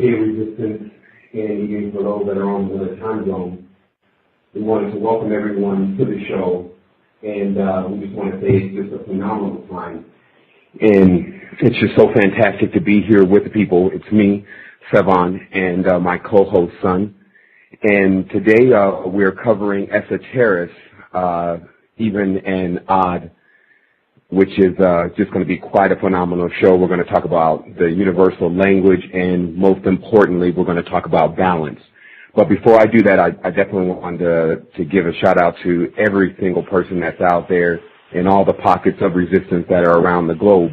Resistance and even for those that are on the time zone. We wanted to welcome everyone to the show, and we just want to say it's just a phenomenal time. And it's just so fantastic to be here with the people. It's me, Sevan, and my co-host, Son. And today we're covering Esoteric, Eva and Od, which is just going to be quite a phenomenal show. We're going to talk about the universal language, and most importantly, we're going to talk about balance. But before I do that, I definitely want to give a shout-out to every single person that's out there in all the pockets of resistance that are around the globe,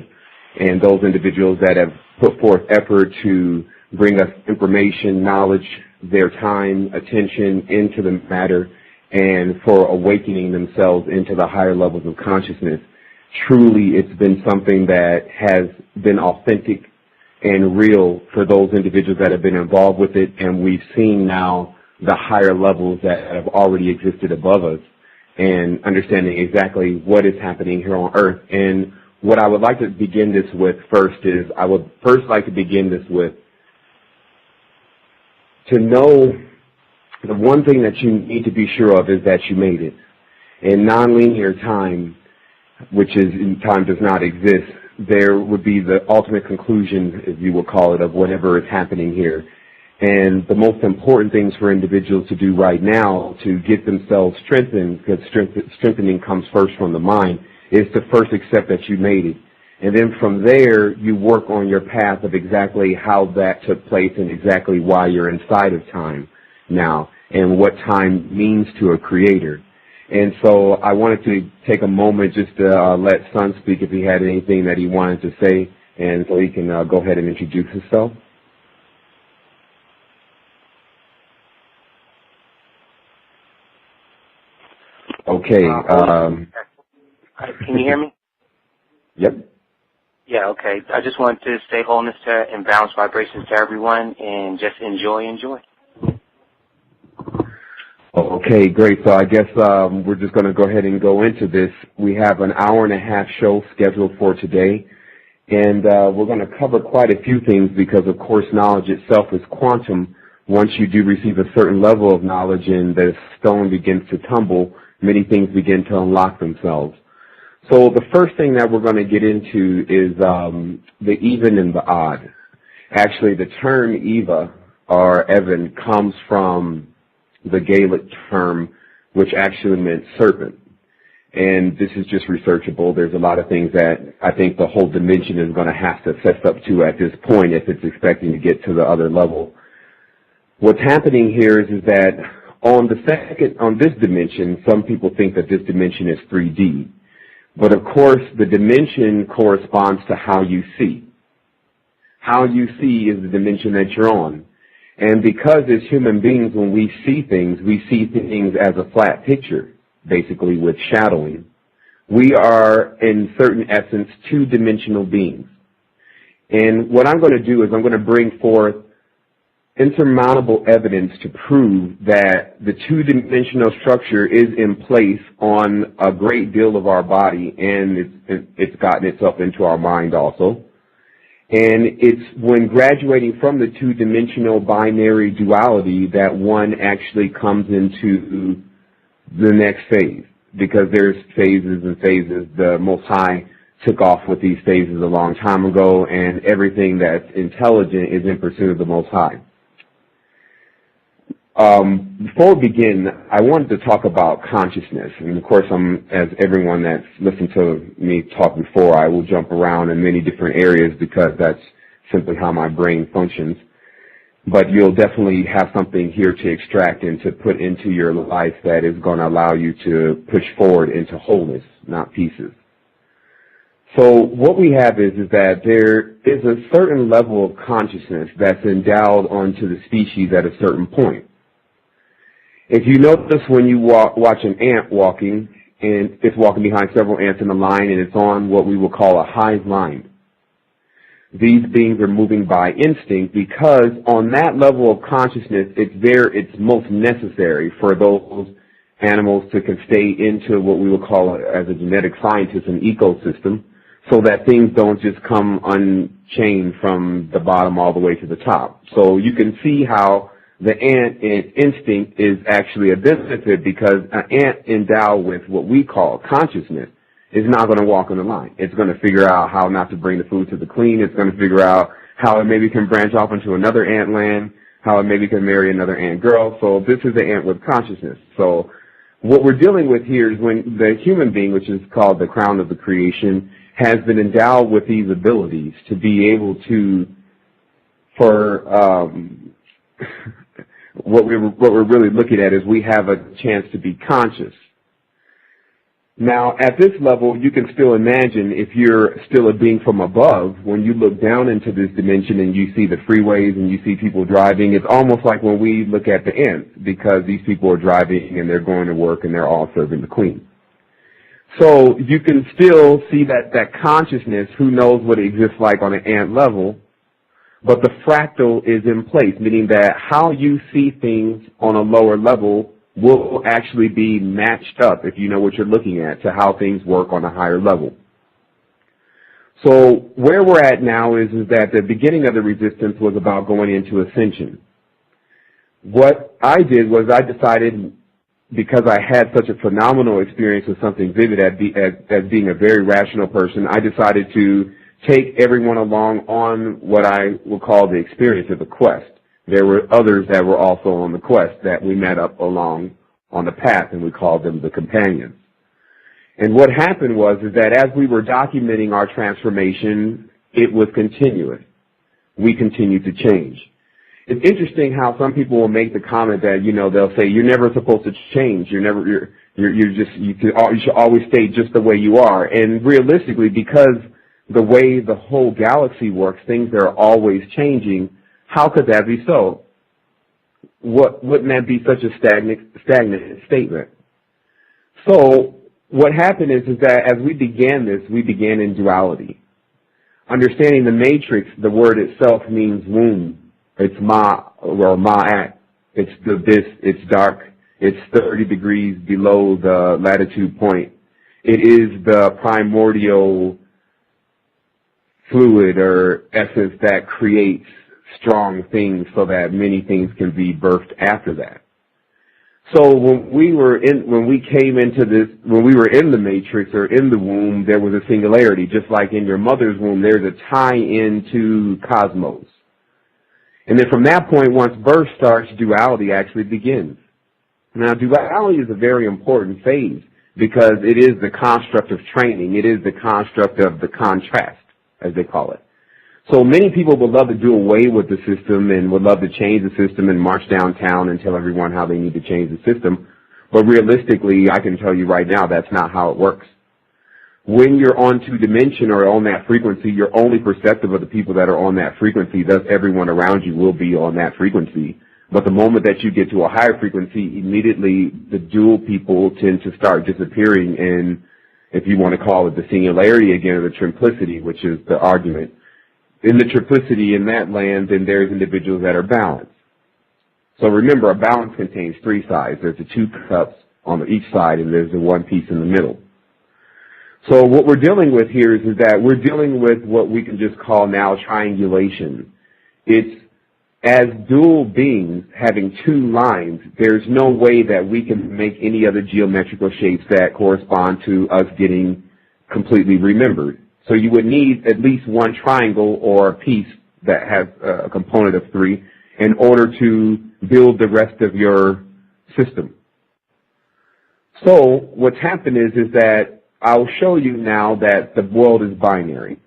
and those individuals that have put forth effort to bring us information, knowledge, their time, attention into the matter, and for awakening themselves into the higher levels of consciousness. Truly, it's been something that has been authentic and real for those individuals that have been involved with it, and we've seen now the higher levels that have already existed above us and understanding exactly what is happening here on Earth. And what I would like to begin this with first is I would first like to begin this with to know the one thing that you need to be sure of is that you made it. In nonlinear time, which is in time does not exist, there would be the ultimate conclusion, as you will call it, of whatever is happening here. And the most important things for individuals to do right now to get themselves strengthened, because strengthening comes first from the mind, is to first accept that you made it. And then from there, you work on your path of exactly how that took place and exactly why you're inside of time now and what time means to a creator. And so I wanted to take a moment just to let Son speak if he had anything that he wanted to say, and so he can go ahead and introduce himself. Okay. Can you hear me? Yep. Yeah, okay. I just wanted to say wholeness to and balanced vibrations to everyone, and just enjoy. Okay, great. So I guess we're just going to go ahead and go into this. We have an hour-and-a-half show scheduled for today, and we're going to cover quite a few things because, of course, knowledge itself is quantum. Once you do receive a certain level of knowledge and the stone begins to tumble, many things begin to unlock themselves. So the first thing that we're going to get into is the even and the odd. Actually, the term Eva or Evan comes from the Gaelic term, which actually meant serpent. And this is just researchable. There's a lot of things that I think the whole dimension is going to have to fess up to at this point if it's expecting to get to the other level. What's happening here is that on this dimension, some people think that this dimension is 3D. But of course, the dimension corresponds to how you see. How you see is the dimension that you're on. And because as human beings, when we see things as a flat picture, basically with shadowing. We are, in certain essence, two-dimensional beings. And what I'm going to do is I'm going to bring forth insurmountable evidence to prove that the two-dimensional structure is in place on a great deal of our body, and it's gotten itself into our mind also. And it's when graduating from the two-dimensional binary duality that one actually comes into the next phase, because there's phases and phases. The Most High took off with these phases a long time ago, and everything that's intelligent is in pursuit of the Most High. Before we begin, I wanted to talk about consciousness. And of course, as everyone that's listened to me talk before, I will jump around in many different areas because that's simply how my brain functions. But you'll definitely have something here to extract and to put into your life that is going to allow you to push forward into wholeness, not pieces. So what we have is that there is a certain level of consciousness that's endowed onto the species at a certain point. If you notice when you watch an ant walking, and it's walking behind several ants in a line, and it's on what we will call a hive mind. These beings are moving by instinct because on that level of consciousness, it's most necessary for those animals to can stay into what we will call, as a genetic scientist, an ecosystem, so that things don't just come unchained from the bottom all the way to the top. So you can see how the ant instinct is actually a benefit, because an ant endowed with what we call consciousness is not going to walk on the line. It's going to figure out how not to bring the food to the queen. It's going to figure out how it maybe can branch off into another ant land, how it maybe can marry another ant girl. So this is the ant with consciousness. So what we're dealing with here is when the human being, which is called the crown of the creation, has been endowed with these abilities to be able to, what we're really looking at is we have a chance to be conscious. Now, at this level, you can still imagine, if you're still a being from above, when you look down into this dimension and you see the freeways and you see people driving, it's almost like when we look at the ants, because these people are driving and they're going to work and they're all serving the queen. So you can still see that consciousness, who knows what it exists like on an ant level, but the fractal is in place, meaning that how you see things on a lower level will actually be matched up, if you know what you're looking at, to how things work on a higher level. So where we're at now is that the beginning of the resistance was about going into ascension. What I did was I decided, because I had such a phenomenal experience with something vivid as being a very rational person, I decided to take everyone along on what I will call the experience of the quest. There were others that were also on the quest that we met up along on the path, and we called them the companions. And what happened was that as we were documenting our transformation, it was continuous. We continued to change. It's interesting how some people will make the comment that, they'll say, you're never supposed to change. You should always stay just the way you are. And realistically, because the way the whole galaxy works, things are always changing. How could that be so? Wouldn't that be such a stagnant statement? So what happened is that as we began this, we began in duality. Understanding the matrix, the word itself means womb. It's ma, or ma'at. It's the abyss. It's dark. It's 30 degrees below the latitude point. It is the primordial fluid or essence that creates strong things so that many things can be birthed after that. So when we were in the matrix or in the womb, there was a singularity. Just like in your mother's womb, there's a tie into cosmos. And then from that point, once birth starts, duality actually begins. Now, duality is a very important phase because it is the construct of training. It is the construct of the contrast, as they call it. So many people would love to do away with the system and would love to change the system and march downtown and tell everyone how they need to change the system. But realistically, I can tell you right now, that's not how it works. When you're on two dimension or on that frequency, you're only perceptive of the people that are on that frequency. Thus, everyone around you will be on that frequency. But the moment that you get to a higher frequency, immediately the dual people tend to start disappearing in, if you want to call it the singularity again, or the triplicity, which is the argument. In the triplicity in that land, then there's individuals that are balanced. So remember, a balance contains three sides. There's the two cups on each side, and there's the one piece in the middle. So what we're dealing with here is that we're dealing with what we can just call now triangulation. It's as dual beings having two lines, there's no way that we can make any other geometrical shapes that correspond to us getting completely remembered. So you would need at least one triangle or a piece that has a component of three in order to build the rest of your system. So what's happened is that I'll show you now that the world is binary.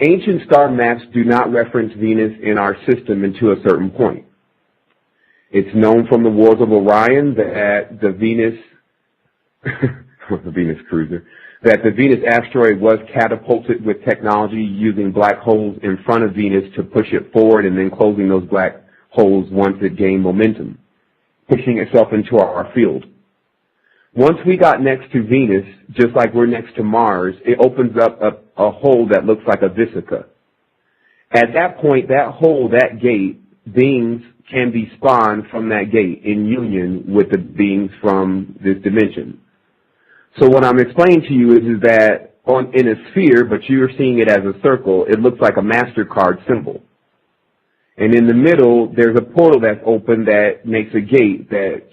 Ancient star maps do not reference Venus in our system until a certain point. It's known from the Wars of Orion that the Venus, the Venus cruiser, that the Venus asteroid was catapulted with technology using black holes in front of Venus to push it forward and then closing those black holes once it gained momentum, pushing itself into our field. Once we got next to Venus, just like we're next to Mars, it opens up a hole that looks like a vesica. At that point, that hole, that gate, beings can be spawned from that gate in union with the beings from this dimension. So what I'm explaining to you is that in a sphere, but you're seeing it as a circle, it looks like a MasterCard symbol. And in the middle, there's a portal that's open that makes a gate that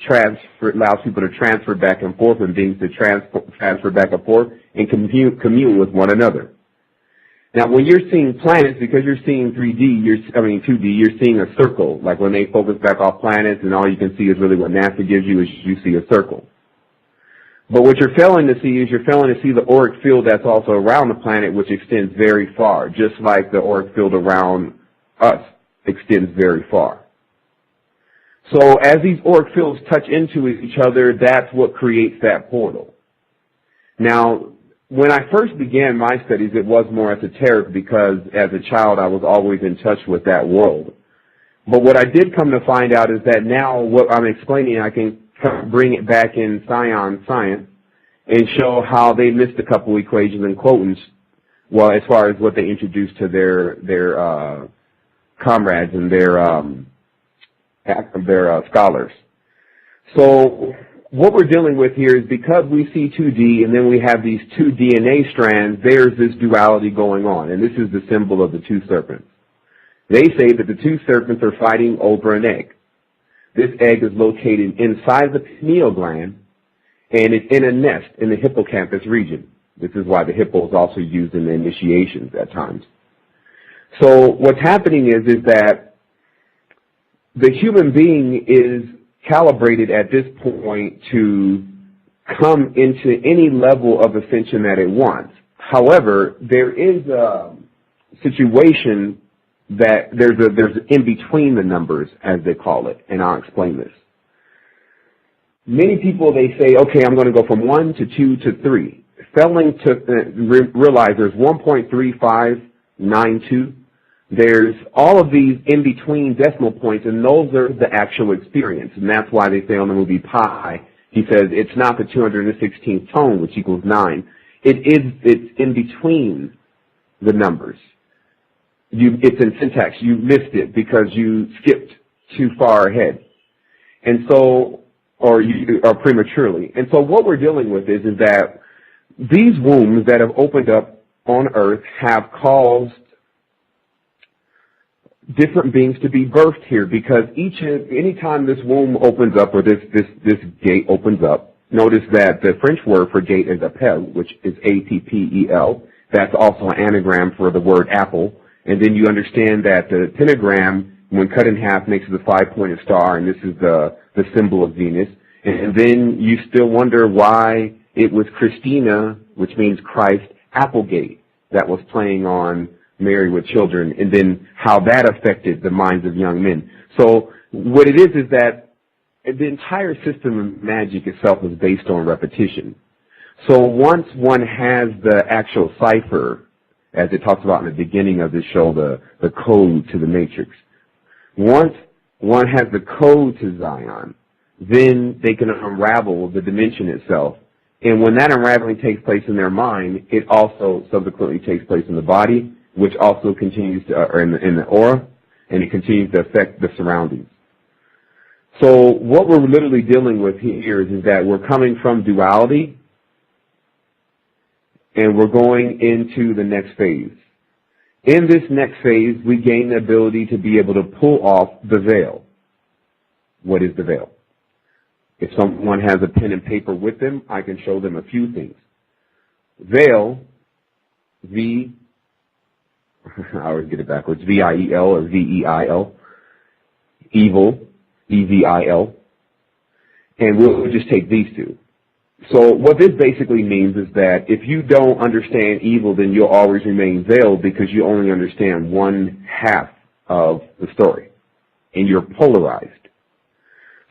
allows people to transfer back and forth and beings to transfer back and forth and commune with one another. Now, when you're seeing planets, because you're seeing 2D, you're seeing a circle. Like when they focus back off planets and all you can see is really what NASA gives you is you see a circle. But what you're failing to see is you're failing to see the auric field that's also around the planet, which extends very far, just like the auric field around us extends very far. So as these auric fields touch into each other, that's what creates that portal. Now, when I first began my studies, it was more esoteric because as a child I was always in touch with that world. But what I did come to find out is that now what I'm explaining, I can bring it back in science and show how they missed a couple equations and quotients, well, as far as what they introduced to their comrades and their scholars. So what we're dealing with here is because we see 2D and then we have these two DNA strands, there's this duality going on, and this is the symbol of the two serpents. They say that the two serpents are fighting over an egg. This egg is located inside the pineal gland, and it's in a nest in the hippocampus region. This is why the hippo is also used in the initiations at times. So what's happening is that the human being is calibrated at this point to come into any level of ascension that it wants. However, there is a situation that there's in between the numbers, as they call it, and I'll explain this. Many people, they say, okay, I'm going to go from 1 to 2 to 3. Failing to realize there's 1.3592. There's all of these in-between decimal points, and those are the actual experience. And that's why they say on the movie Pi, he says it's not the 216th tone, which equals 9. It's in between the numbers. It's in syntax. You missed it because you skipped too far ahead. And so, or prematurely. And so what we're dealing with is that these wombs that have opened up on Earth have caused different beings to be birthed here, because anytime this womb opens up or this gate opens up, notice that the French word for gate is appel, which is A-P-P-E-L. That's also an anagram for the word apple. And then you understand that the pentagram, when cut in half, makes it a 5-pointed star, and this is the symbol of Venus. And then you still wonder why it was Christina, which means Christ, Applegate, that was playing on Mary with children, and then how that affected the minds of young men. So what it is that the entire system of magic itself is based on repetition. So once one has the actual cipher, as it talks about in the beginning of this show, the code to the matrix, once one has the code to Zion, then they can unravel the dimension itself. And when that unraveling takes place in their mind, it also subsequently takes place in the body, which also continues to, or in the aura, and it continues to affect the surroundings. So what we're literally dealing with here is that we're coming from duality, and we're going into the next phase. In this next phase, we gain the ability to be able to pull off the veil. What is the veil? If someone has a pen and paper with them, I can show them a few things. Veil, I always get it backwards, V-I-E-L or V-E-I-L, evil, E-V-I-L, and we'll just take these two. So what this basically means is that if you don't understand evil, then you'll always remain veiled because you only understand one half of the story, and you're polarized.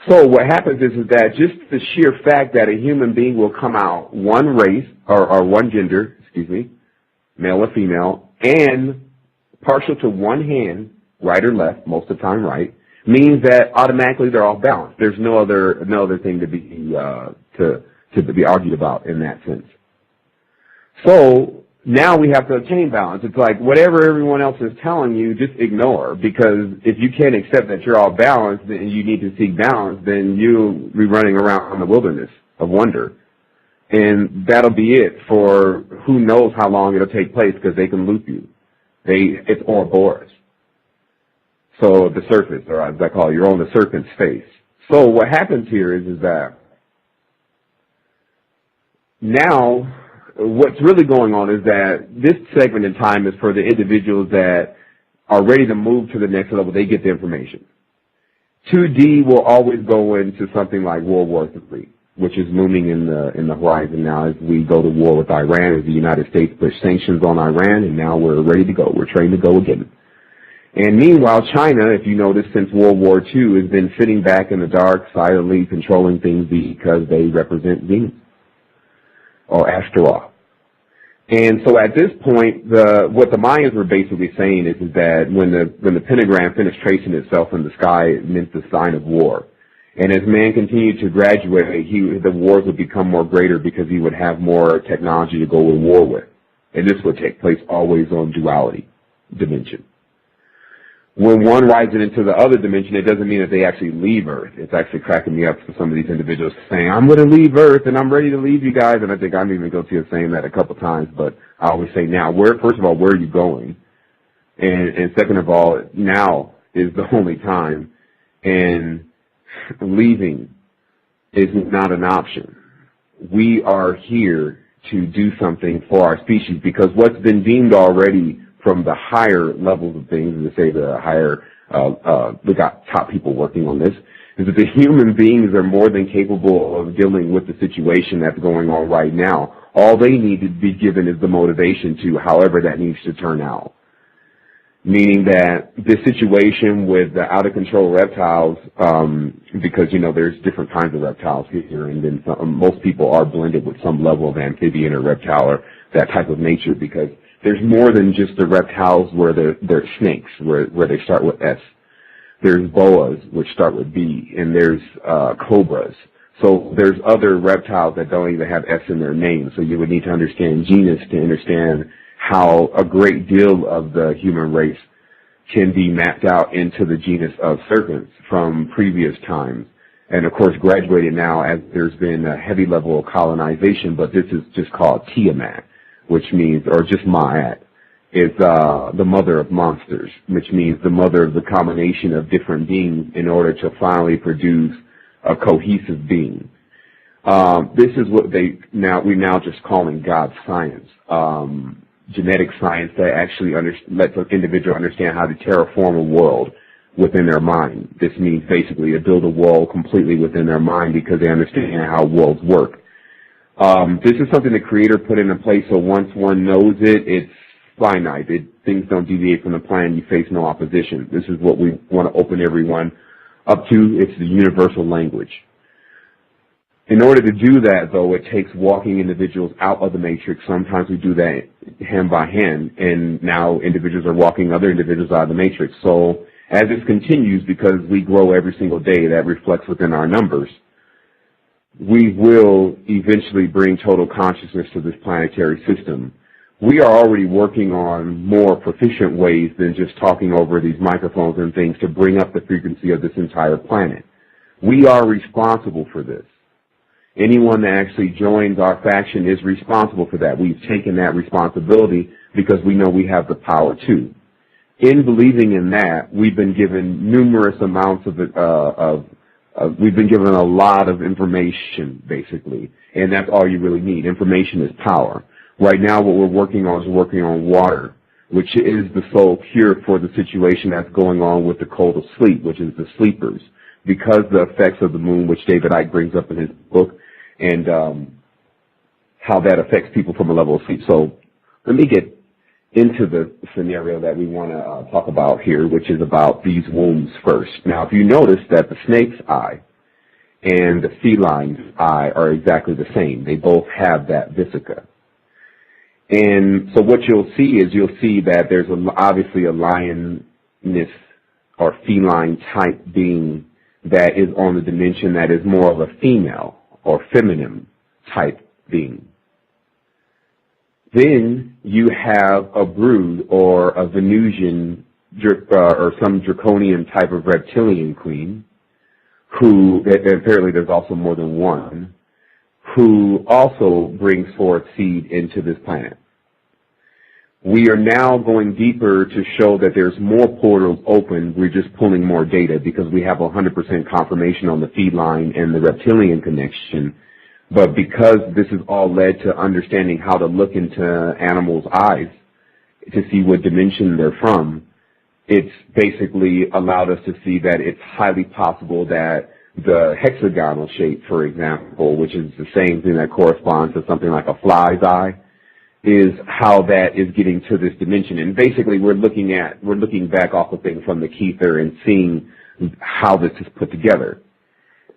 So what happens is that just the sheer fact that a human being will come out one race, or one gender, male or female, and partial to one hand, right or left, most of the time right, means that automatically they're all balanced. There's no other thing to be argued about in that sense. So now we have to obtain balance. It's like whatever everyone else is telling you, just ignore, because if you can't accept that you're all balanced and you need to seek balance, then you'll be running around in the wilderness of wonder. And that'll be it for who knows how long it'll take place, because they can loop you. It's Ouroboros. So the surface, or as I call it, you're on the serpent's face. So what happens here is that now what's really going on is that this segment in time is for the individuals that are ready to move to the next level. They get the information. 2D will always go into something like World War III, which is looming in the horizon now as we go to war with Iran, as the United States pushed sanctions on Iran, and now we're ready to go. We're trained to go again. And meanwhile, China, if you notice, since World War II, has been sitting back in the dark, silently controlling things because they represent Venus or Astaroth. And so at this point, what the Mayans were basically saying is that when the pentagram finished tracing itself in the sky, it meant the sign of war. And as man continued to graduate, the wars would become more greater because he would have more technology to go to war with. And this would take place always on duality dimension. When one rides it into the other dimension, it doesn't mean that they actually leave Earth. It's actually cracking me up for some of these individuals saying, I'm going to leave Earth and I'm ready to leave you guys. And I think I'm even guilty of saying that a couple times. But I always say now, first of all, where are you going? And second of all, now is the only time. And leaving is not an option. We are here to do something for our species, because what's been deemed already from the higher levels of things, to say the higher, we got top people working on this, is that the human beings are more than capable of dealing with the situation that's going on right now. All they need to be given is the motivation to however that needs to turn out. Meaning that this situation with the out-of-control reptiles, because, there's different kinds of reptiles here, and then most people are blended with some level of amphibian or reptile or that type of nature, because there's more than just the reptiles where they're snakes, where they start with S. There's boas, which start with B, and there's cobras. So there's other reptiles that don't even have S in their name. So you would need to understand genus to understand how a great deal of the human race can be mapped out into the genus of serpents from previous times. And, of course, graduated now as there's been a heavy level of colonization, but this is just called Tiamat, which means, or just Ma'at, is the mother of monsters, which means the mother of the combination of different beings in order to finally produce a cohesive being. This is what we now just calling God science, genetic science that actually lets an individual understand how to terraform a world within their mind. This means basically to build a world completely within their mind, because they understand how worlds work. This is something the Creator put into place, so once one knows it, it's finite. Things don't deviate from the plan. You face no opposition. This is what we want to open everyone up to. It's the universal language. In order to do that, though, it takes walking individuals out of the matrix. Sometimes we do that hand by hand, and now individuals are walking other individuals out of the matrix. So as this continues, because we grow every single day, that reflects within our numbers, we will eventually bring total consciousness to this planetary system. We are already working on more proficient ways than just talking over these microphones and things to bring up the frequency of this entire planet. We are responsible for this. Anyone that actually joins our faction is responsible for that. We've taken that responsibility because we know we have the power to. In believing in that, we've been given numerous amounts we've been given a lot of information, basically, and that's all you really need. Information is power. Right now, what we're working on is water, which is the sole cure for the situation that's going on with the cold of sleep, which is the sleepers, because the effects of the moon, which David Icke brings up in his book, and how that affects people from a level of sleep. So let me get into the scenario that we want to talk about here, which is about these wombs first. Now, if you notice that the snake's eye and the feline's eye are exactly the same. They both have that vesica. And so what you'll see that there's obviously a lioness or feline type being that is on the dimension that is more of a female or feminine type being. Then you have a brood or a Venusian or some draconian type of reptilian queen, who, apparently there's also more than one, who also brings forth seed into this planet. We are now going deeper to show that there's more portals open. We're just pulling more data because we have 100% confirmation on the feline and the reptilian connection. But because this has all led to understanding how to look into animals' eyes to see what dimension they're from, it's basically allowed us to see that it's highly possible that the hexagonal shape, for example, which is the same thing that corresponds to something like a fly's eye, is how that is getting to this dimension. And basically we're looking back off of things from the Kether and seeing how this is put together.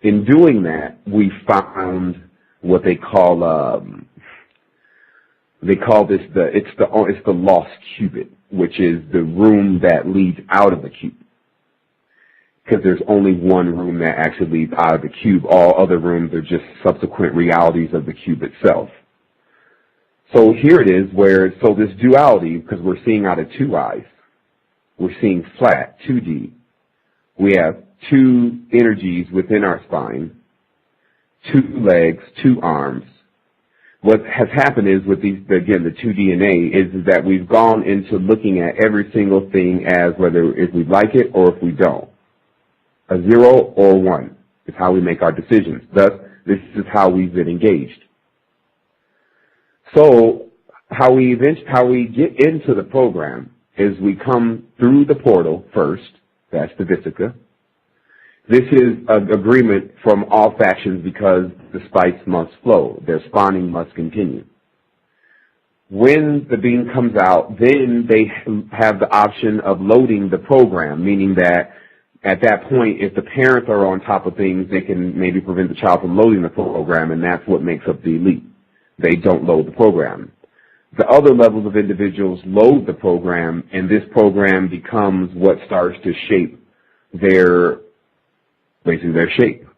In doing that, we found what they call this it's the lost cubit, which is the room that leads out of the cube. Because there's only one room that actually leads out of the cube. All other rooms are just subsequent realities of the cube itself. So here it is so this duality, because we're seeing out of two eyes, we're seeing flat, 2D. We have two energies within our spine, two legs, two arms. What has happened is with these, again, the two DNA is that we've gone into looking at every single thing as whether if we like it or if we don't. A 0 or 1 is how we make our decisions. Thus, this is how we've been engaged. So how we get into the program is we come through the portal first. That's the Vesica. This is an agreement from all factions because the spikes must flow. Their spawning must continue. When the being comes out, then they have the option of loading the program, meaning that at that point, if the parents are on top of things, they can maybe prevent the child from loading the program, and that's what makes up the elite. They don't load the program. The other levels of individuals load the program, and this program becomes what starts to shape their shape.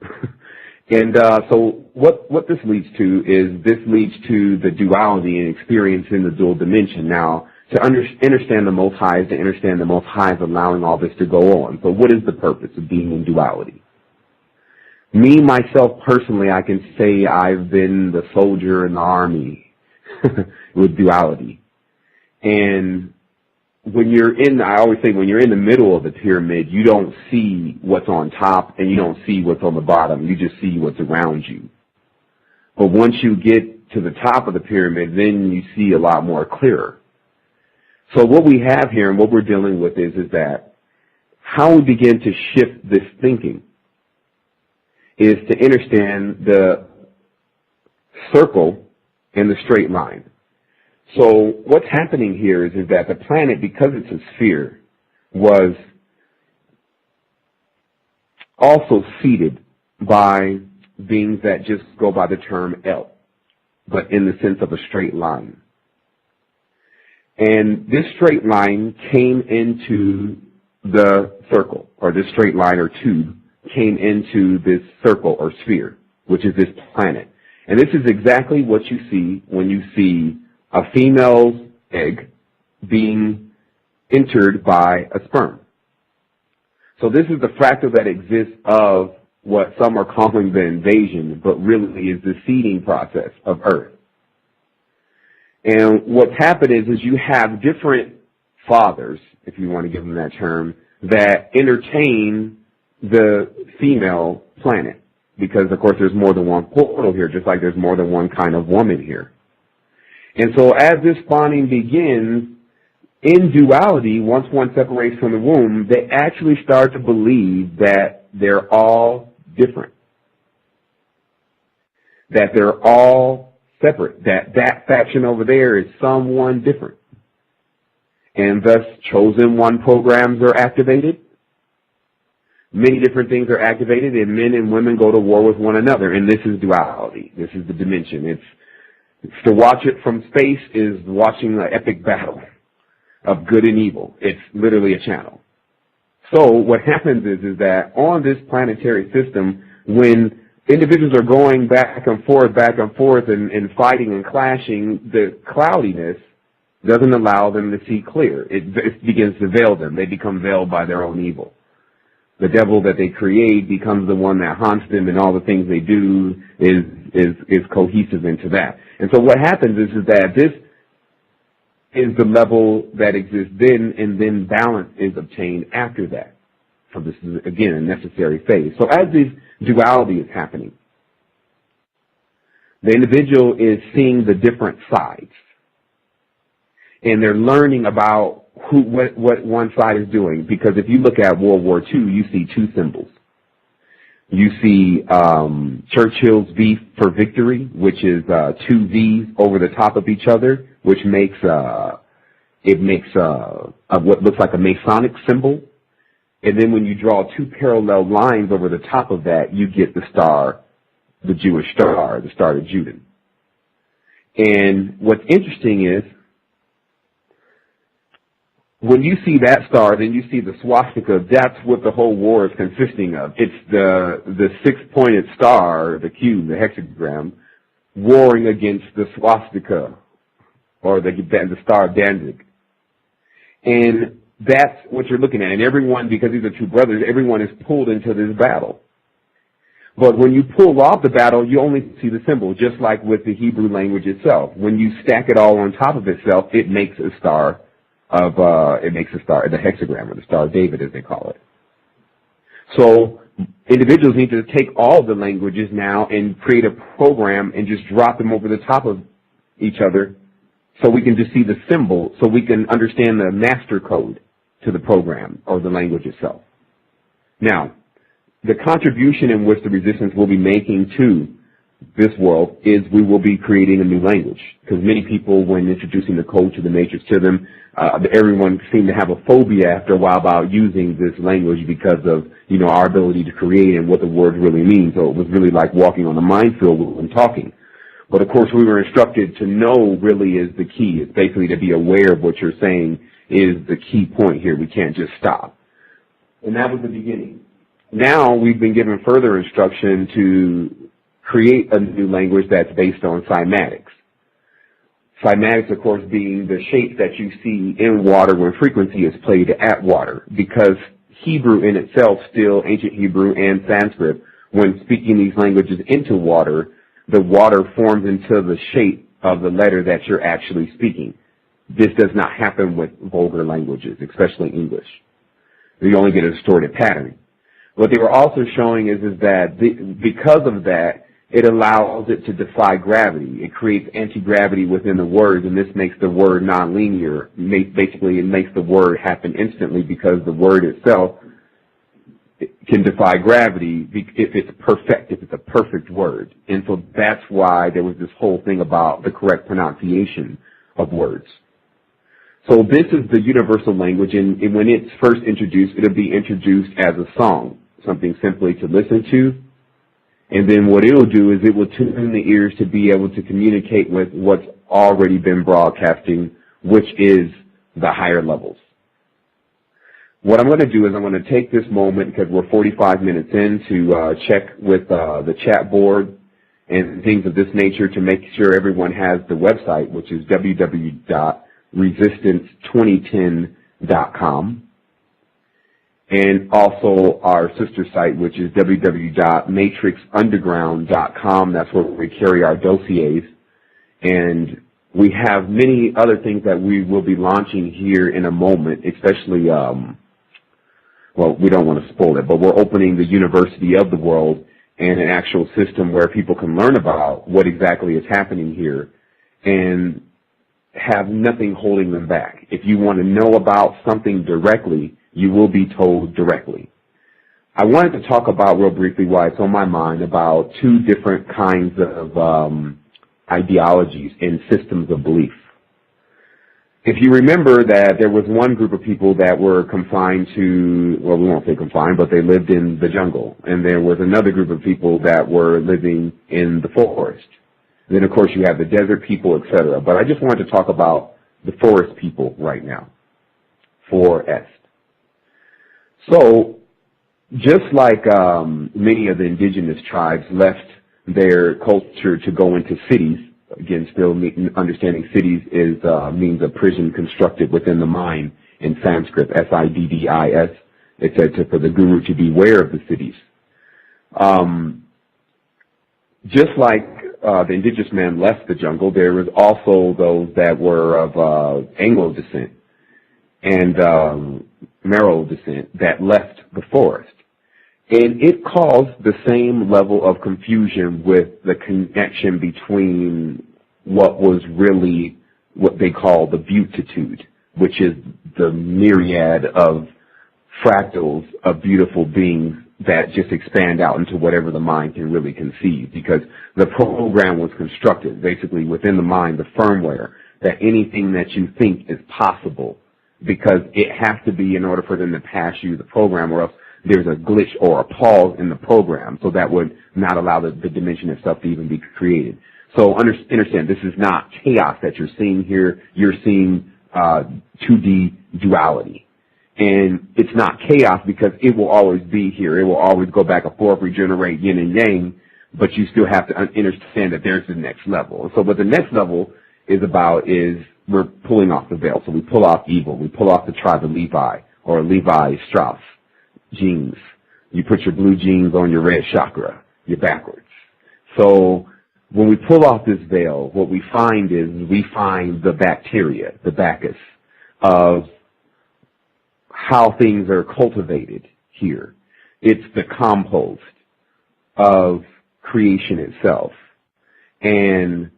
And so what this leads to is the duality and experience in the dual dimension. Now, to understand the Most High is to understand the Most High is allowing all this to go on. So what is the purpose of being in duality? Me, myself, personally, I can say I've been the soldier in the army with duality. And I always say when you're in the middle of the pyramid, you don't see what's on top and you don't see what's on the bottom. You just see what's around you. But once you get to the top of the pyramid, then you see a lot more clearer. So what we have here and what we're dealing with is that how we begin to shift this thinking is to understand the circle and the straight line. So what's happening here is that the planet, because it's a sphere, was also seeded by beings that just go by the term L, but in the sense of a straight line. And this straight line came into the circle, or this straight line or tube came into this circle or sphere, which is this planet. And this is exactly what you see when you see a female's egg being entered by a sperm. So this is the fractal that exists of what some are calling the invasion, but really is the seeding process of Earth. And what's happened is you have different fathers, if you want to give them that term, that entertain the female planet. Because, of course, there's more than one portal here, just like there's more than one kind of woman here. And so as this spawning begins, in duality, once one separates from the womb, they actually start to believe that they're all different. That they're all separate. That faction over there is someone different. And thus, chosen one programs are activated. Many different things are activated, and men and women go to war with one another. And this is duality. This is the dimension. It's to watch it from space is watching an epic battle of good and evil. It's literally a channel. So what happens is that on this planetary system, when individuals are going back and forth and fighting and clashing, the cloudiness doesn't allow them to see clear. It begins to veil them. They become veiled by their own evil. the devil that they create becomes the one that haunts them, and all the things they do is cohesive into that. And so what happens is that this is the level that exists then, and then balance is obtained after that. So this is, again, a necessary phase. So as this duality is happening, the individual is seeing the different sides, and they're learning about what one side is doing. Because if you look at World War II, you see two symbols. You see Churchill's V for victory, which is two V's over the top of each other, which makes what looks like a Masonic symbol. And then when you draw two parallel lines over the top of that, you get the star, the Jewish star, the Star of Judah. And what's interesting is, when you see that star, then you see the swastika. That's what the whole war is consisting of. It's the six-pointed star, the cube, the hexagram, warring against the swastika, or the Star of Danzig. And that's what you're looking at. And everyone, because these are two brothers, everyone is pulled into this battle. But when you pull off the battle, you only see the symbol, just like with the Hebrew language itself. When you stack it all on top of itself, it makes a star the hexagram, or the Star of David, as they call it. So individuals need to take all of the languages now and create a program and just drop them over the top of each other, so we can just see the symbol, so we can understand the master code to the program or the language itself. Now, the contribution in which the resistance will be making to this world is we will be creating a new language. Because many people, when introducing the code to the matrix to them, everyone seemed to have a phobia after a while about using this language because of, our ability to create and what the words really mean. So it was really like walking on a minefield when talking. But of course, we were instructed to know really is the key. It's basically to be aware of what you're saying is the key point here. We can't just stop. And that was the beginning. Now we've been given further instruction to create a new language that's based on cymatics. Cymatics, of course, being the shape that you see in water when frequency is played at water, because Hebrew in itself, still ancient Hebrew and Sanskrit, when speaking these languages into water, the water forms into the shape of the letter that you're actually speaking. This does not happen with vulgar languages, especially English. You only get a distorted pattern. What they were also showing is that because of that, it allows it to defy gravity. It creates anti-gravity within the words, and this makes the word nonlinear. Basically, it makes the word happen instantly because the word itself can defy gravity if it's perfect, if it's a perfect word. And so that's why there was this whole thing about the correct pronunciation of words. So this is the universal language, and when it's first introduced, it'll be introduced as a song, something simply to listen to. And then what it will do is it will tune the ears to be able to communicate with what's already been broadcasting, which is the higher levels. What I'm going to do is I'm going to take this moment, because we're 45 minutes in, to check with the chat board and things of this nature to make sure everyone has the website, which is www.resistance2010.com. And also our sister site, which is www.matrixunderground.com. That's where we carry our dossiers. And we have many other things that we will be launching here in a moment, especially, well, we don't want to spoil it, but we're opening the University of the World and an actual system where people can learn about what exactly is happening here and have nothing holding them back. If you want to know about something directly, you will be told directly. I wanted to talk about real briefly why it's on my mind about two different kinds of ideologies and systems of belief. If you remember that there was one group of people that were confined to, well, we won't say confined, but they lived in the jungle. And there was another group of people that were living in the forest. And then, of course, you have the desert people, etc. But I just wanted to talk about the forest people right now. 4S. So, just like many of the indigenous tribes left their culture to go into cities, again, still understanding cities is means a prison constructed within the mind in Sanskrit, S-I-D-D-I-S, It said for the guru to beware of the cities. Just like the indigenous man left the jungle, there was also those that were of Anglo descent and Mero descent that left the forest. And it caused the same level of confusion with the connection between what was really what they call the beautitude, which is the myriad of fractals of beautiful beings that just expand out into whatever the mind can really conceive, because the program was constructed basically within the mind, the firmware, that anything that you think is possible, because it has to be in order for them to pass you the program, or else there's a glitch or a pause in the program, so that would not allow the dimension itself to even be created. So understand, this is not chaos that you're seeing here. You're seeing 2D duality. And it's not chaos because it will always be here. It will always go back and forth, regenerate yin and yang, but you still have to understand that there's the next level. So what the next level is about is we're pulling off the veil. So we pull off evil. We pull off the tribe of Levi, or Levi Strauss jeans. You put your blue jeans on your red chakra. You're backwards. So when we pull off this veil, what we find is we find the bacteria, the Bacchus, of how things are cultivated here. It's the compost of creation itself. And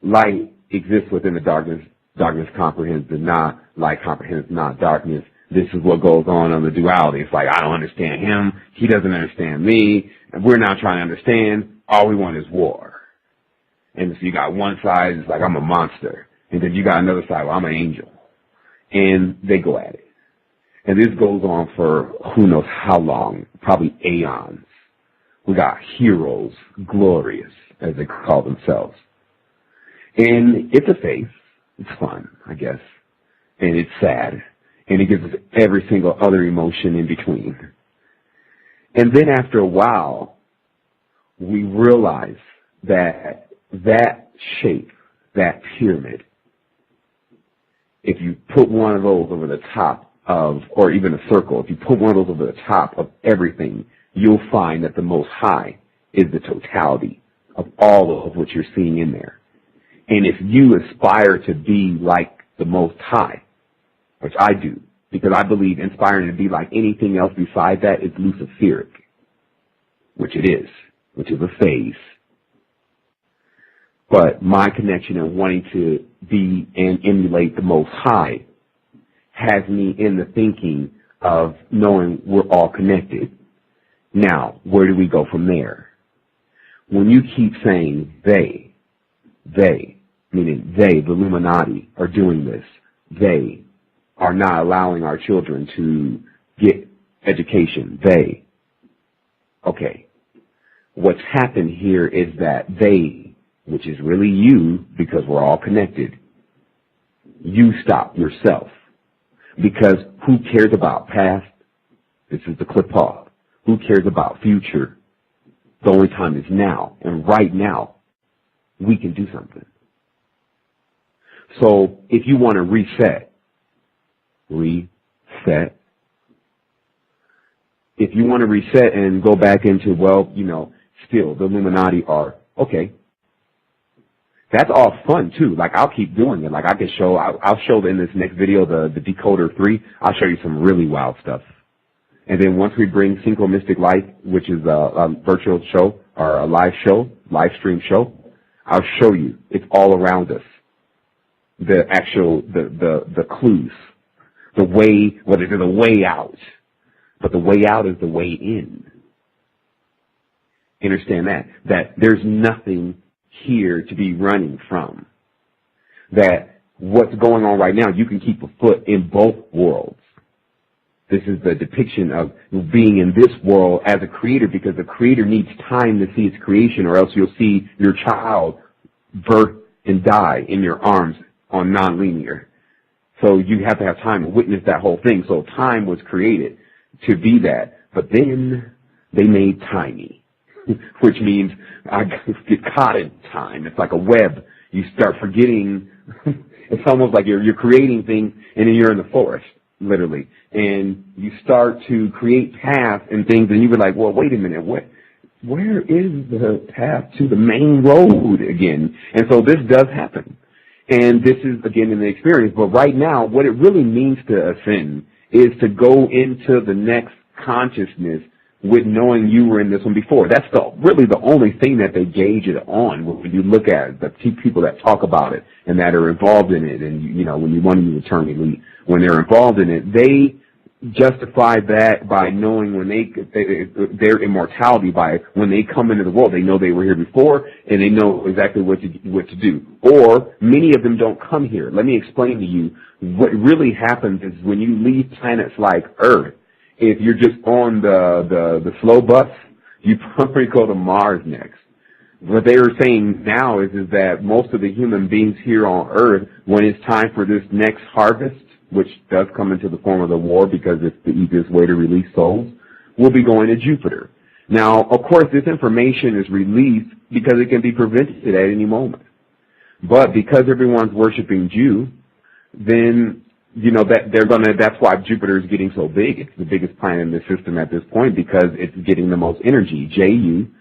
light exists within the darkness. Darkness comprehends the not. Light comprehends not darkness. This is what goes on the duality. It's like, I don't understand him. He doesn't understand me. And we're not trying to understand. All we want is war. And so you got one side, it's like, I'm a monster. And then you got another side, well, I'm an angel. And they go at it. And this goes on for who knows how long, probably aeons. We got heroes, glorious, as they call themselves. And it's a phase. It's fun, I guess. And it's sad. And it gives us every single other emotion in between. And then after a while, we realize that that shape, that pyramid, if you put one of those over the top of, or even a circle, if you put one of those over the top of everything, you'll find that the Most High is the totality of all of what you're seeing in there. And if you aspire to be like the Most High, which I do, because I believe inspiring to be like anything else beside that is Luciferic, which it is, which is a phase. But my connection and wanting to be and emulate the Most High has me in the thinking of knowing we're all connected. Now, where do we go from there? When you keep saying they, meaning they, the Illuminati, are doing this, they are not allowing our children to get education, okay, what's happened here is that they, which is really you, because we're all connected, you stop yourself. Because who cares about past? This is the clip off. Who cares about future? The only time is now. And right now, we can do something. So if you want to reset. If you want to reset and go back into, well, still the Illuminati are, okay. That's all fun too. Like, I'll keep doing it. Like, I can show, I'll show in this next video, the Decoder 3, I'll show you some really wild stuff. And then once we bring Synchro Mystic Life, which is a virtual show, or a live stream show, I'll show you. It's all around us. The actual, the clues. The way, well, there's the way out. But the way out is the way in. Understand that there's nothing here to be running from. That what's going on right now, you can keep a foot in both worlds. This is the depiction of being in this world as a creator, because the creator needs time to see its creation, or else you'll see your child birth and die in your arms on non-linear. So you have to have time to witness that whole thing. So time was created to be that. But then they made tiny, which means I get caught in time. It's like a web. You start forgetting. It's almost like you're creating things, and then you're in the forest. literally. And you start to create paths and things, and you were like, well, wait a minute, where is the path to the main road again? And so this does happen. And this is, again, in the experience. But right now, what it really means to ascend is to go into the next consciousness with knowing you were in this one before. That's really the only thing that they gauge it on when you look at the people that talk about it and that are involved in it. And, when you want to term elite, when they're involved in it, they justify that by knowing when their immortality by when they come into the world. They know they were here before, and they know exactly what to do. Or many of them don't come here. Let me explain to you. What really happens is when you leave planets like Earth, if you're just on the slow bus, you probably go to Mars next. What they were saying now is that most of the human beings here on Earth, when it's time for this next harvest, which does come into the form of the war because it's the easiest way to release souls, will be going to Jupiter. Now, of course, this information is released because it can be prevented at any moment. But because everyone's worshiping Jew, then that's why Jupiter is getting so big. It's the biggest planet in the system at this point because it's getting the most energy. J-U-J-E-W.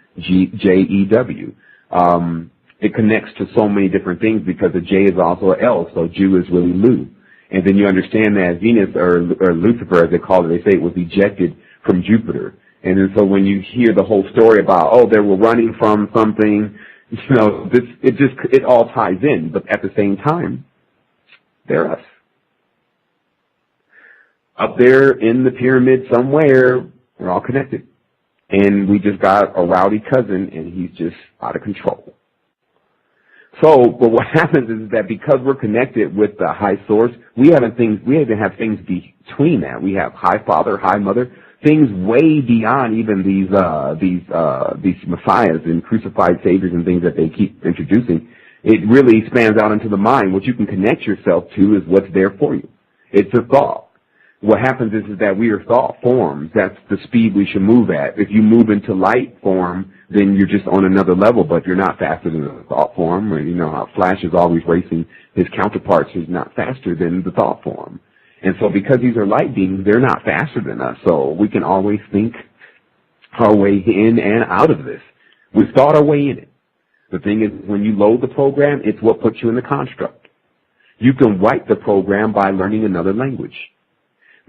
It connects to so many different things because the J is also an L, so Jew is really Lu. And then you understand that Venus, or Lucifer, as they call it, they say it was ejected from Jupiter. And then so when you hear the whole story about, they were running from something, it all ties in. But at the same time, they're us. Up there in the pyramid somewhere, we're all connected. And we just got a rowdy cousin, and he's just out of control. So, but what happens is that because we're connected with the high source, we even have things between that. We have high father, high mother, things way beyond even these messiahs and crucified saviors and things that they keep introducing. It really spans out into the mind. What you can connect yourself to is what's there for you. It's a thought. What happens is that we are thought forms. That's the speed we should move at. If you move into light form, then you're just on another level, but you're not faster than the thought form. Or, how Flash is always racing his counterparts who's not faster than the thought form. And so because these are light beings, they're not faster than us. So we can always think our way in and out of this. We've thought our way in it. The thing is, when you load the program, it's what puts you in the construct. You can write the program by learning another language.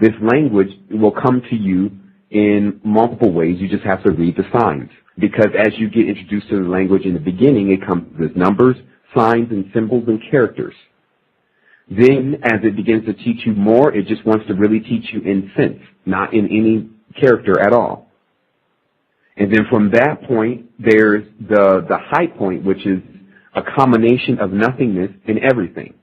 This language will come to you in multiple ways. You just have to read the signs. Because as you get introduced to the language in the beginning, it comes with numbers, signs, and symbols and characters. Then, as it begins to teach you more, it just wants to really teach you in sense, not in any character at all. And then from that point, there's the high point, which is a combination of nothingness and everything.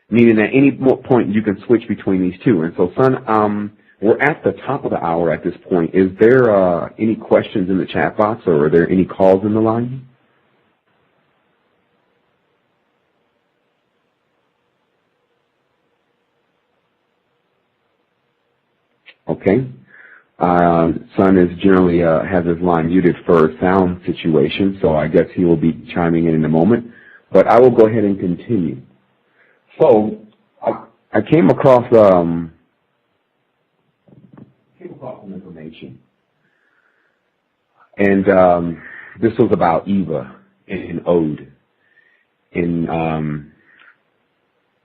Meaning at any point you can switch between these two. And so, son, we're at the top of the hour at this point. Is there any questions in the chat box, or are there any calls in the line? Okay. Son is generally has his line muted for a sound situation, so I guess he will be chiming in a moment. But I will go ahead and continue. So I came across some information, and this was about Eva and Od, and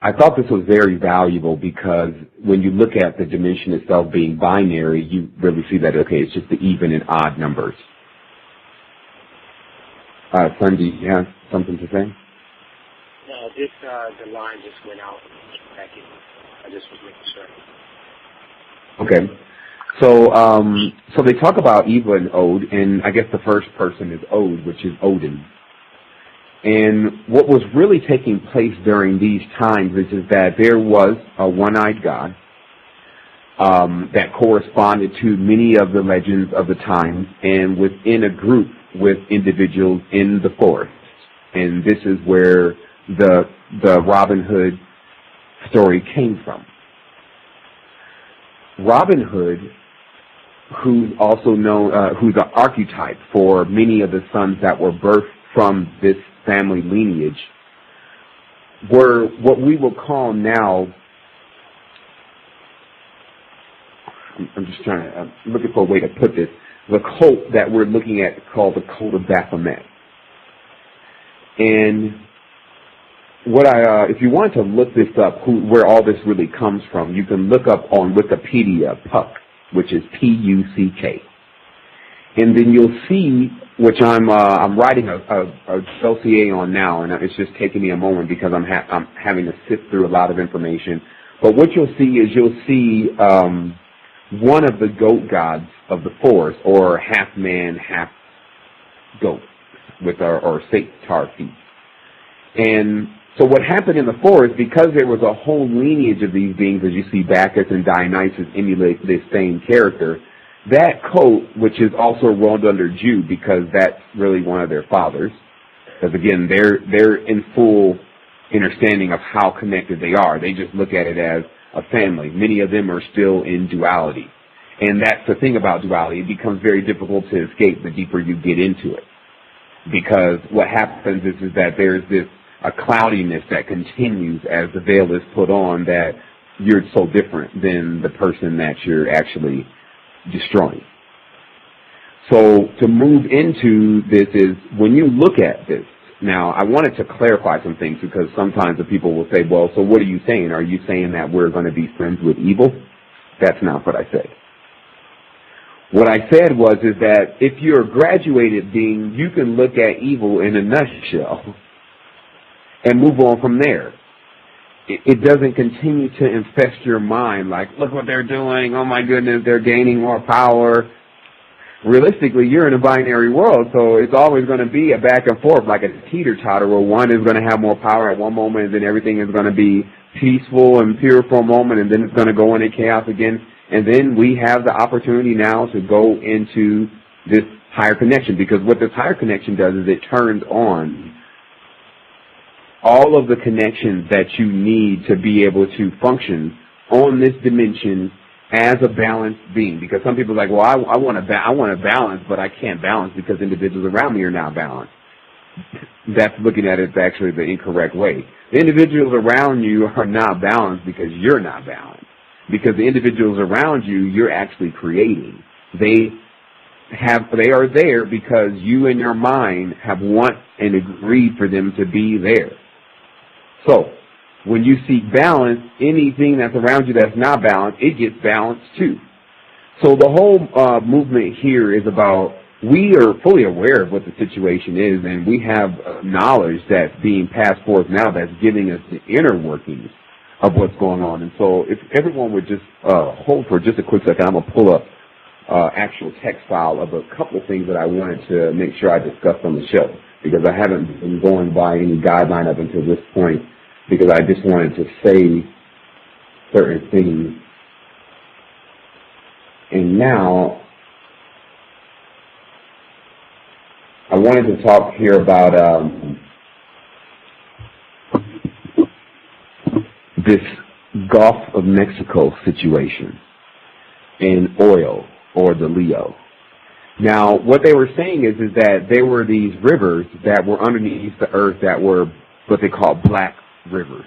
I thought this was very valuable because when you look at the dimension itself being binary, you really see that, okay, it's just the even and odd numbers. Son, do you have something to say? No, the line just went out. Back in. I just was making sure. Okay. So they talk about Eva and Od, and I guess the first person is Od, which is Odin. And what was really taking place during these times is that there was a one-eyed god that corresponded to many of the legends of the times, and within a group with individuals in the forest. And this is where the Robin Hood story came from. Robin Hood, who's also known, who's an archetype for many of the sons that were birthed from this family lineage, were what we will call now I'm looking for a way to put this. The cult that we're looking at called the cult of Baphomet. And if you want to look this up, where all this really comes from, you can look up on Wikipedia, Puck, which is P-U-C-K. And then you'll see, which I'm writing a dossier on now, and it's just taking me a moment because I'm having to sift through a lot of information. But what you'll see one of the goat gods of the forest, or half man, half goat, or satar feet. And so what happened in the forest, because there was a whole lineage of these beings, as you see Bacchus and Dionysus emulate this same character, that cult, which is also rolled under Jude because that's really one of their fathers, because again, they're in full understanding of how connected they are. They just look at it as a family. Many of them are still in duality. And that's the thing about duality. It becomes very difficult to escape the deeper you get into it. Because what happens is that there's a cloudiness that continues as the veil is put on, that you're so different than the person that you're actually destroying. So to move into this is, when you look at this, now I wanted to clarify some things, because sometimes the people will say, well, so what are you saying? Are you saying that we're going to be friends with evil? That's not what I said. What I said is that if you're a graduated being, you can look at evil in a nutshell and move on from there. It doesn't continue to infest your mind like, look what they're doing, oh my goodness, they're gaining more power. Realistically, you're in a binary world, so it's always going to be a back and forth, like a teeter-totter, where one is going to have more power at one moment, and then everything is going to be peaceful and pure for a moment, and then it's going to go into chaos again. And then we have the opportunity now to go into this higher connection, because what this higher connection does is it turns on all of the connections that you need to be able to function on this dimension as a balanced being. Because some people are like, well, I want to balance, but I can't balance because individuals around me are not balanced. That's looking at it actually the incorrect way. The individuals around you are not balanced because you're not balanced. Because the individuals around you, you're actually creating. They are there because you in your mind have want and agreed for them to be there. So, when you seek balance, anything that's around you that's not balanced, it gets balanced too. So the whole movement here is about, we are fully aware of what the situation is, and we have knowledge that's being passed forth now that's giving us the inner workings of what's going on. And so if everyone would just hold for just a quick second, I'm going to pull up actual text file of a couple of things that I wanted to make sure I discussed on the show, because I haven't been going by any guideline up until this point, because I just wanted to say certain things. And now I wanted to talk here about this Gulf of Mexico situation in oil, or the Leo. Now, what they were saying is that there were these rivers that were underneath the earth that were what they call black rivers.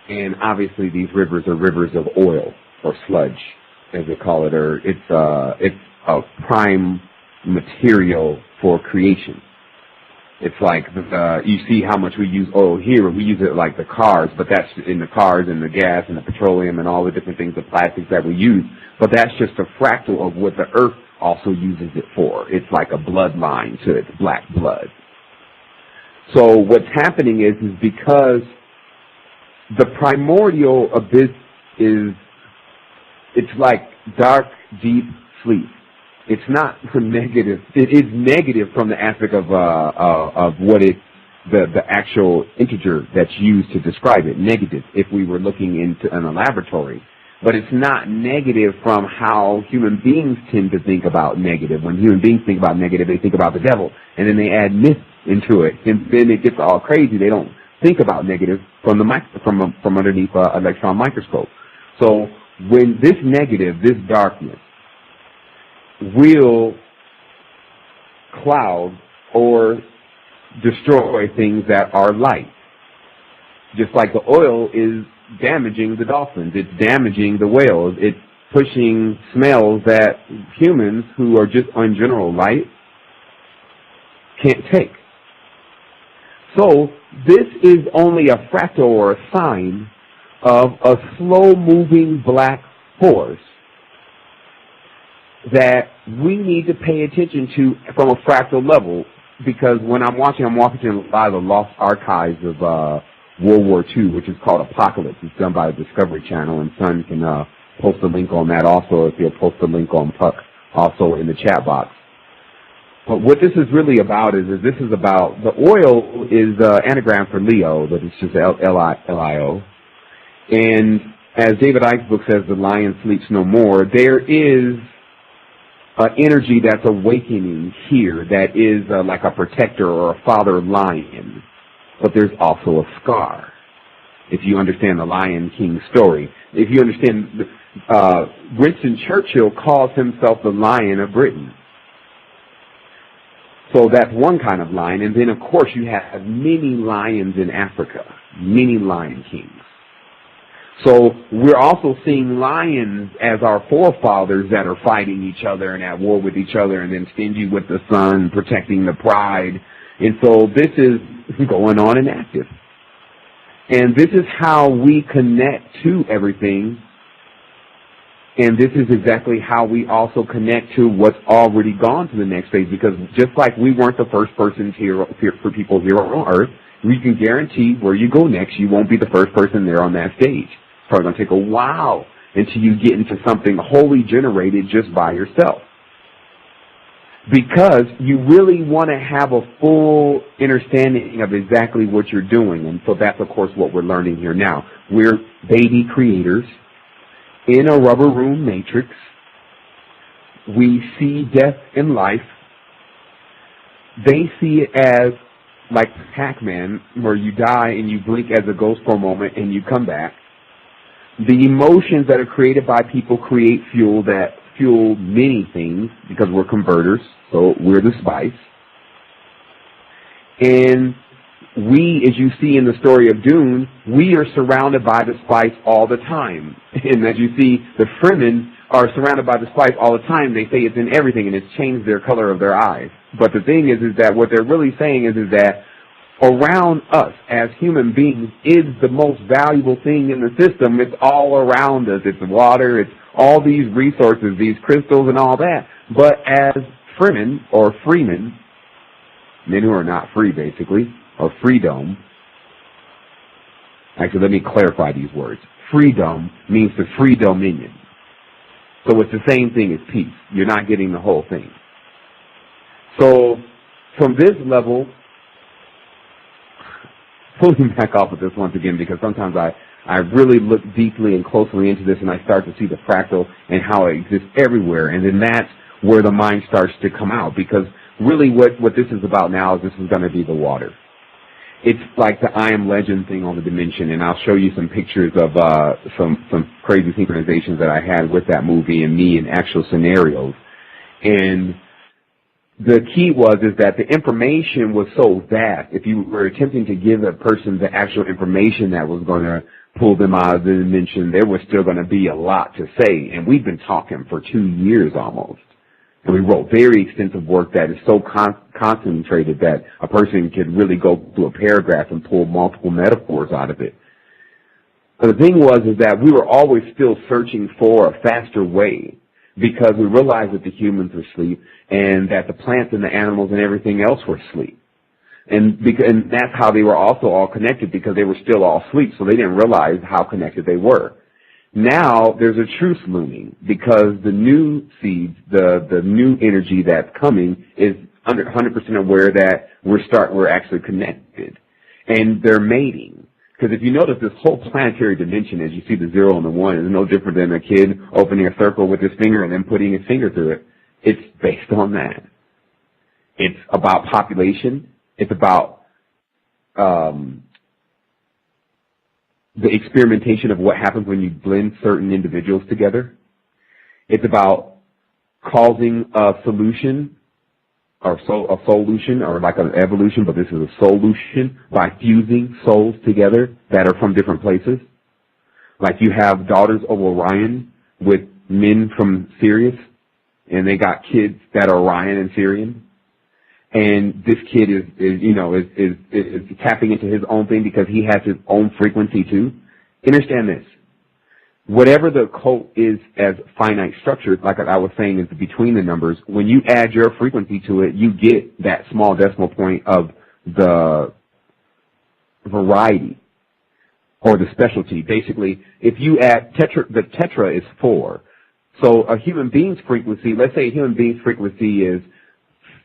And obviously these rivers are rivers of oil, or sludge, as they call it, or it's a prime material for creation. It's like, you see how much we use oil here. We use it like the cars, but that's in the cars and the gas and the petroleum and all the different things, the plastics that we use. But that's just a fractal of what the earth also uses it for. It's like a bloodline to its black blood. So what's happening is because the primordial abyss it's like dark, deep sleep. It's not negative. It is negative from the aspect of what the actual integer that's used to describe it. Negative, if we were looking into in a laboratory. But it's not negative from how human beings tend to think about negative. When human beings think about negative, they think about the devil, and then they add myth into it, and then it gets all crazy. They don't think about negative from from underneath an electron microscope. So when this negative, this darkness, will cloud or destroy things that are light. Just like the oil is damaging the dolphins, it's damaging the whales, it's pushing smells that humans who are just on general light can't take. So this is only a fractal or a sign of a slow-moving black force that we need to pay attention to from a fractal level, because when I'm walking a lot of the lost archives of World War II, which is called Apocalypse. It's done by the Discovery Channel, and Son can post a link on that also, if you'll post a link on Puck also in the chat box. But what this is really about is this is about, the oil is anagram for Leo, but it's just L-I-O. And as David Icke's book says, the lion sleeps no more, there is an energy that's awakening here that is like a protector or a father lion. But there's also a scar. If you understand the Lion King story, if you understand, Winston Churchill calls himself the Lion of Britain. So that's one kind of lion. And then, of course, you have many lions in Africa, many lion kings. So we're also seeing lions as our forefathers that are fighting each other and at war with each other, and then stingy with the sun, protecting the pride. And so this is going on and active. And this is how we connect to everything. And this is exactly how we also connect to what's already gone to the next phase. Because just like we weren't the first persons here for people here on Earth, we can guarantee where you go next, you won't be the first person there on that stage. It's probably going to take a while until you get into something wholly generated just by yourself. Because you really want to have a full understanding of exactly what you're doing. And so that's, of course, what we're learning here now. We're baby creators in a rubber room matrix. We see death and life. They see it as like Pac-Man, where you die and you blink as a ghost for a moment and you come back. The emotions that are created by people create fuel that fuel many things, because we're converters, so we're the spice. And we, as you see in the story of Dune, we are surrounded by the spice all the time. And as you see, the Fremen are surrounded by the spice all the time. They say it's in everything, and it's changed their color of their eyes. But the thing is that what they're really saying is that around us as human beings is the most valuable thing in the system. It's all around us. It's water, it's all these resources, these crystals and all that. But as Fremen, or freemen, men who are not free basically, or freedom, actually let me clarify these words. Freedom means to free dominion. So it's the same thing as peace. You're not getting the whole thing. So from this level, pulling back off of this once again, because sometimes I really look deeply and closely into this and I start to see the fractal and how it exists everywhere. And then that's where the mind starts to come out, because really what this is about now is this is going to be the water. It's like the I Am Legend thing on the dimension, and I'll show you some pictures of some crazy synchronizations that I had with that movie and me in actual scenarios. And the key is that the information was so vast. If you were attempting to give a person the actual information that was going to pull them out of the dimension, there was still going to be a lot to say. And we've been talking for 2 years almost. And we wrote very extensive work that is so concentrated that a person could really go through a paragraph and pull multiple metaphors out of it. But the thing is that we were always still searching for a faster way, because we realized that the humans were asleep and that the plants and the animals and everything else were asleep. And that's how they were also all connected, because they were still all asleep, so they didn't realize how connected they were. Now there's a truce looming, because the new seeds, the new energy that's coming is 100% aware that we're actually connected. And they're mating. Because if you notice, this whole planetary dimension, as you see the 0 and the 1, is no different than a kid opening a circle with his finger and then putting his finger through it. It's based on that. It's about population. It's about the experimentation of what happens when you blend certain individuals together. It's about causing a solution, or a solution, or like an evolution, but this is a solution by fusing souls together that are from different places. Like you have daughters of Orion with men from Sirius, and they got kids that are Orion and Sirian. And this kid is tapping into his own thing because he has his own frequency too. Understand this. Whatever the cult is as finite structured, like I was saying, is between the numbers. When you add your frequency to it, you get that small decimal point of the variety or the specialty. Basically, if you add the tetra is 4. So a human being's frequency, let's say a human being's frequency is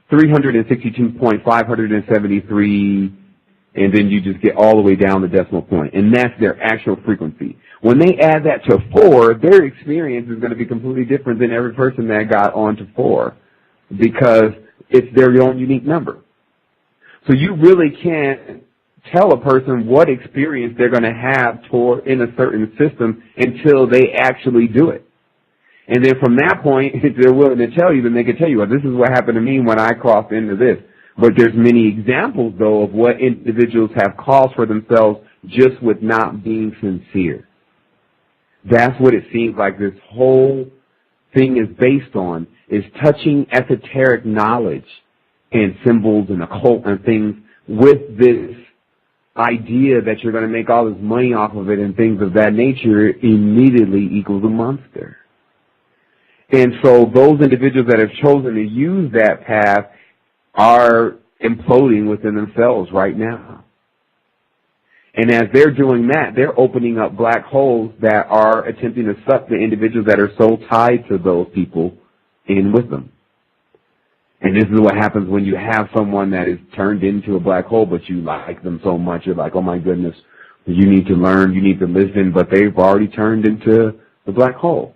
362.573, and then you just get all the way down the decimal point, and that's their actual frequency. When they add that to 4, their experience is going to be completely different than every person that got onto 4, because it's their own unique number. So you really can't tell a person what experience they're going to have in a certain system until they actually do it. And then from that point, if they're willing to tell you, then they can tell you, well, this is what happened to me when I crossed into this. But there's many examples, though, of what individuals have caused for themselves just with not being sincere. That's what it seems like this whole thing is based on, is touching esoteric knowledge and symbols and occult and things with this idea that you're going to make all this money off of it and things of that nature immediately equals a monster. And so those individuals that have chosen to use that path are imploding within themselves right now. And as they're doing that, they're opening up black holes that are attempting to suck the individuals that are so tied to those people in with them. And this is what happens when you have someone that is turned into a black hole, but you like them so much, you're like, oh my goodness, you need to learn, you need to listen, but they've already turned into the black hole.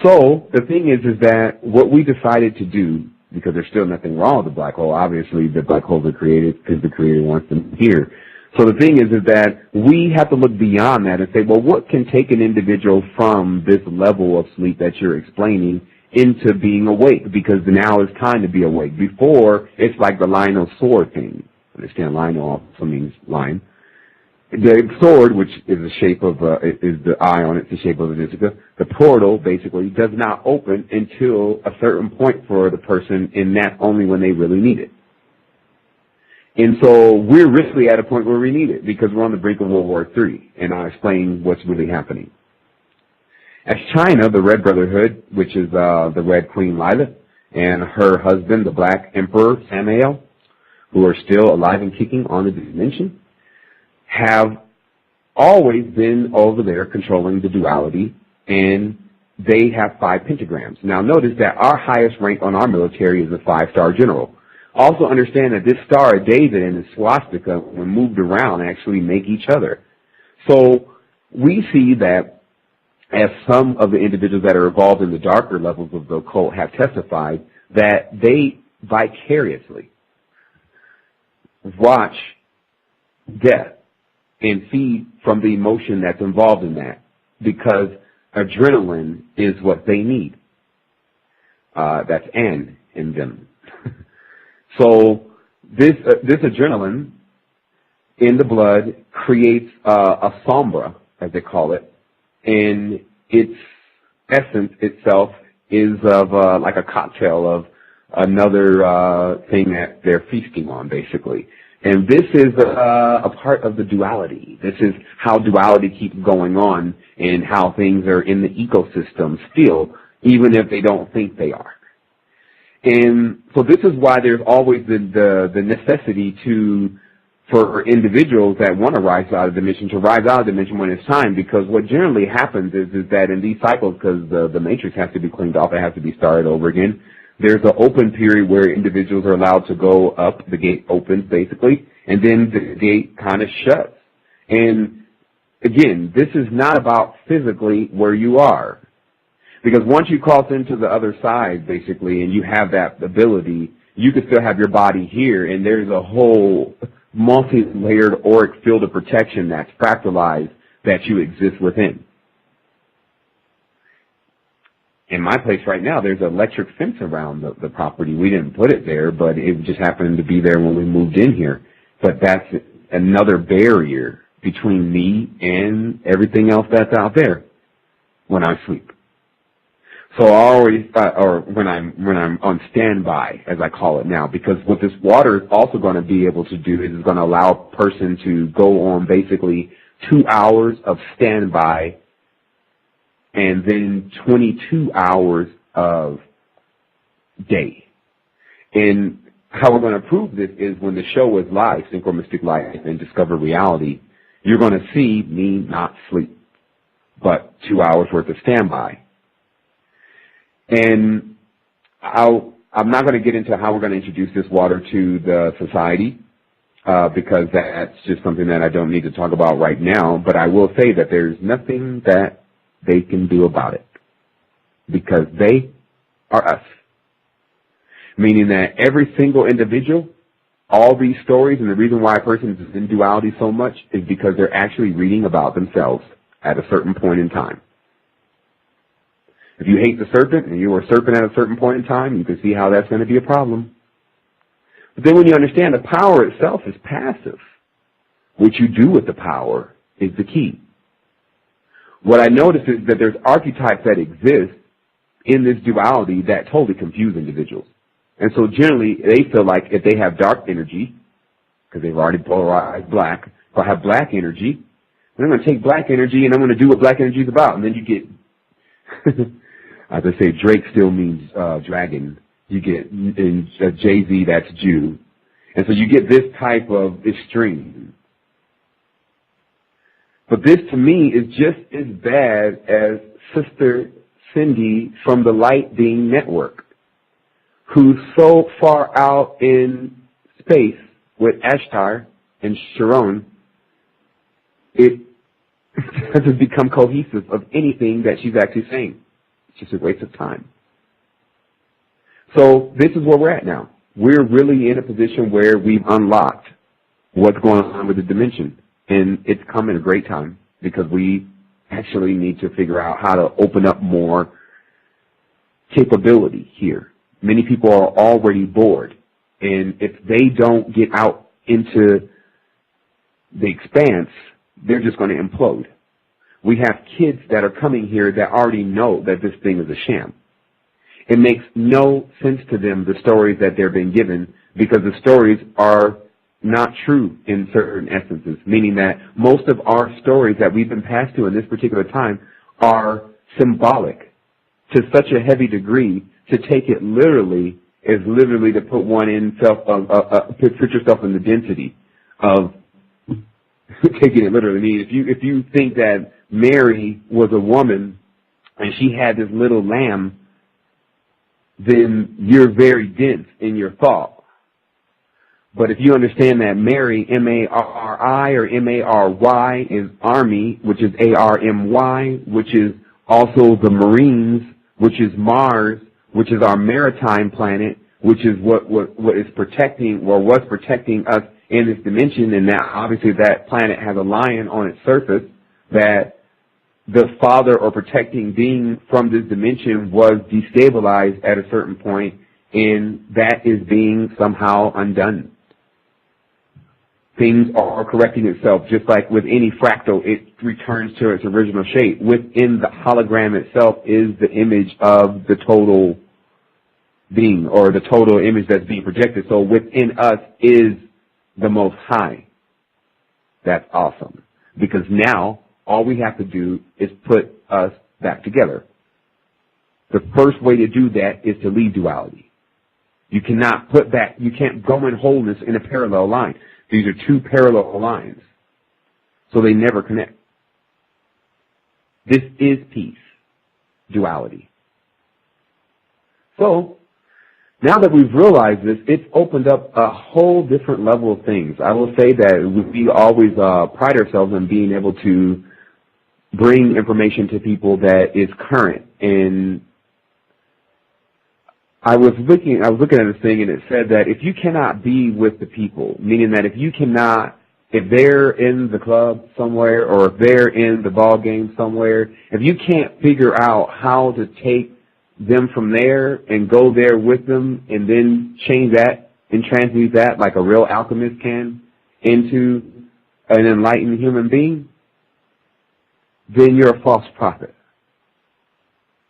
So the thing is that what we decided to do, because there's still nothing wrong with the black hole, obviously the black holes are created because the Creator wants them here. So the thing is that we have to look beyond that and say, well, what can take an individual from this level of sleep that you're explaining into being awake? Because now it's time to be awake. Before, it's like the Lionel sword thing. Understand, Lionel also means lion. The sword, which is the shape of is the eye on it, the shape of a Jessica. The portal basically does not open until a certain point for the person, and that's only when they really need it. And so we're really at a point where we need it because we're on the brink of World War III, and I'll explain what's really happening. As China, the Red Brotherhood, which is the Red Queen Lila, and her husband, the Black Emperor Samael, who are still alive and kicking on the dimension, have always been over there controlling the duality, and they have 5 pentagrams. Now notice that our highest rank on our military is a 5-star general. Also understand that this Star of David and the swastika, when moved around, actually make each other. So we see that as some of the individuals that are involved in the darker levels of the occult have testified, that they vicariously watch death and feed from the emotion that's involved in that, because adrenaline is what they need. That's N in them. So this adrenaline in the blood creates a sombra, as they call it, and its essence itself is of like a cocktail of another thing that they're feasting on, basically. And this is a part of the duality. This is how duality keeps going on and how things are in the ecosystem still, even if they don't think they are. And so this is why there's always the necessity for individuals that want to rise out of dimension to rise out of dimension when it's time, because what generally happens is that in these cycles, because the matrix has to be cleaned off, it has to be started over again, there's an open period where individuals are allowed to go up, the gate opens basically, and then the gate kind of shuts. And again, this is not about physically where you are. Because once you cross into the other side, basically, and you have that ability, you can still have your body here, and there's a whole multi-layered auric field of protection that's fractalized that you exist within. In my place right now, there's an electric fence around the property. We didn't put it there, but it just happened to be there when we moved in here. But that's another barrier between me and everything else that's out there when I sleep. So I always, or when I'm on standby, as I call it now, because what this water is also going to be able to do is it's going to allow a person to go on basically 2 hours of standby and then 22 hours of day. And how we're going to prove this is when the show is live, Synchromistic Life and Discover Reality, you're going to see me not sleep, but 2 hours worth of standby. And I'm not going to get into how we're going to introduce this water to the society because that's just something that I don't need to talk about right now. But I will say that there's nothing that they can do about it because they are us. Meaning that every single individual, all these stories, and the reason why a person is in duality so much is because they're actually reading about themselves at a certain point in time. If you hate the serpent and you were a serpent at a certain point in time, you can see how that's going to be a problem. But then when you understand the power itself is passive, what you do with the power is the key. What I notice is that there's archetypes that exist in this duality that totally confuse individuals. And so generally they feel like if they have dark energy, because they've already polarized black, if I have black energy, then I'm going to take black energy and I'm going to do what black energy is about. And then you get... As I say, Drake still means dragon. You get in Jay-Z, that's Jew. And so you get this type of extreme. But this, to me, is just as bad as Sister Cindy from the Light Being Network, who's so far out in space with Ashtar and Sharon, it doesn't become cohesive of anything that she's actually saying. It's just a waste of time. So this is where we're at now. We're really in a position where we've unlocked what's going on with the dimension. And it's come at a great time because we actually need to figure out how to open up more capability here. Many people are already bored. And if they don't get out into the expanse, they're just going to implode. We have kids that are coming here that already know that this thing is a sham. It makes no sense to them, the stories that they're being given, because the stories are not true in certain essences, meaning that most of our stories that we've been passed to in this particular time are symbolic to such a heavy degree. To take it literally is literally to put one in put yourself in the density of taking it literally. I mean, if you think that Mary was a woman and she had this little lamb, then you're very dense in your thought. But if you understand that Mary, M-A-R-R-I or M-A-R-Y, is Army, which is A-R-M-Y, which is also the Marines, which is Mars, which is our maritime planet, which is what is protecting or was protecting us in this dimension, and now obviously that planet has a lion on its surface, that the father or protecting being from this dimension was destabilized at a certain point, and that is being somehow undone. Things are correcting itself, just like with any fractal, it returns to its original shape. Within the hologram itself is the image of the total being, or the total image that's being projected. So within us is the Most High. That's awesome. Because now, all we have to do is put us back together. The first way to do that is to leave duality. You cannot put back, you can't go in wholeness in a parallel line. These are two parallel lines. So they never connect. This is peace, duality. So, now that we've realized this, it's opened up a whole different level of things. I will say that we always pride ourselves on being able to bring information to people that is current. And I was looking at this thing, and it said that if you cannot be with the people, meaning that if they're in the club somewhere or if they're in the ball game somewhere, if you can't figure out how to take them from there and go there with them and then change that and transmute that like a real alchemist can into an enlightened human being, then you're a false prophet.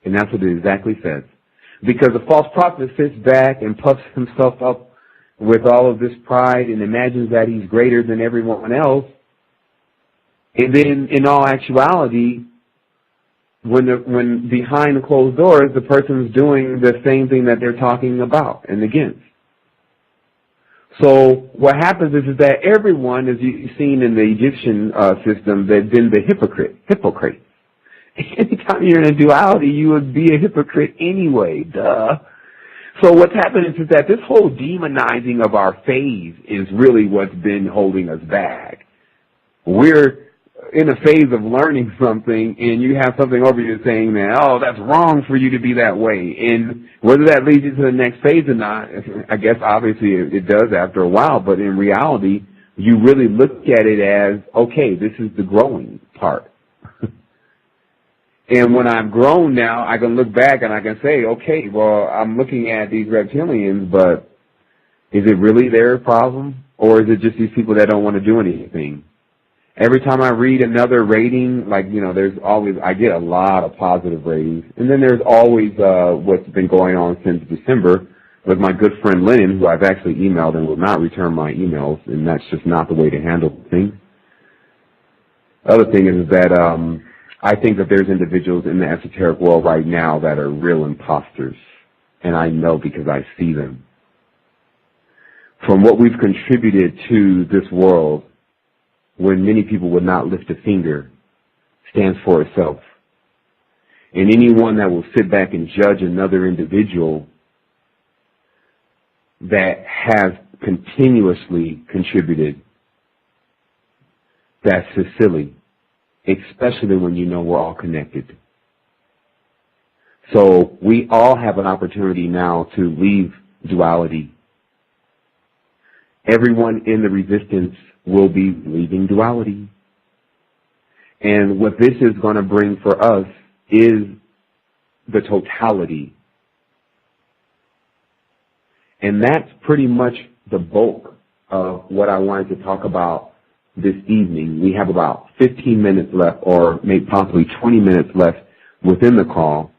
And that's what it exactly says. Because the false prophet sits back and puffs himself up with all of this pride and imagines that he's greater than everyone else. And then, in all actuality, when behind the closed doors, the person's doing the same thing that they're talking about and against. So what happens is that everyone, as you've seen in the Egyptian system, they've been the hypocrite. Anytime you're in a duality, you would be a hypocrite anyway, duh. So what's happening is that this whole demonizing of our phase is really what's been holding us back. We're in a phase of learning something, and you have something over you saying that, oh, that's wrong for you to be that way. And whether that leads you to the next phase or not, I guess obviously it does after a while, but in reality, you really look at it as, okay, this is the growing part. And when I've grown now, I can look back and I can say, okay, well, I'm looking at these reptilians, but is it really their problem? Or is it just these people that don't want to do anything? Every time I read another rating, like, there's always, I get a lot of positive ratings. And then there's always what's been going on since December with my good friend Lennon, who I've actually emailed and will not return my emails, and that's just not the way to handle things. The other thing is that I think that there's individuals in the esoteric world right now that are real imposters, and I know because I see them. From what we've contributed to this world, when many people would not lift a finger, stands for itself. And anyone that will sit back and judge another individual that has continuously contributed, that's just silly, especially when you know we're all connected. So we all have an opportunity now to leave duality. Everyone in the resistance will be leaving duality. And what this is going to bring for us is the totality. And that's pretty much the bulk of what I wanted to talk about this evening. We have about 15 minutes left, or maybe possibly 20 minutes left within the call.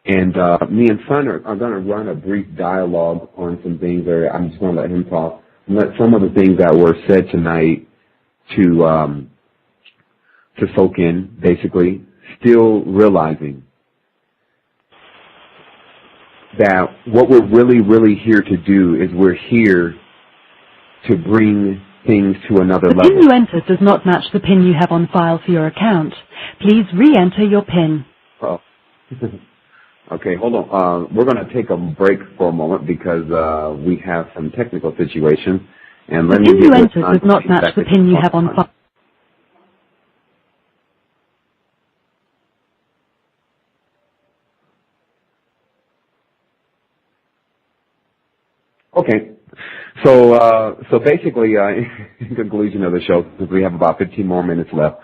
And me and Son are going to run a brief dialogue on some things. I'm just going to let him talk. Let some of the things that were said tonight to soak in, basically, still realizing that what we're really, really here to do is we're here to bring things to another level. The PIN you entered does not match the PIN you have on file for your account. Please re-enter your PIN. Oh. Okay, hold on. We're going to take a break for a moment because we have some technical situations. And the PIN you entered does not match the PIN you have on file. Okay. So basically, in conclusion of the show, since we have about 15 more minutes left,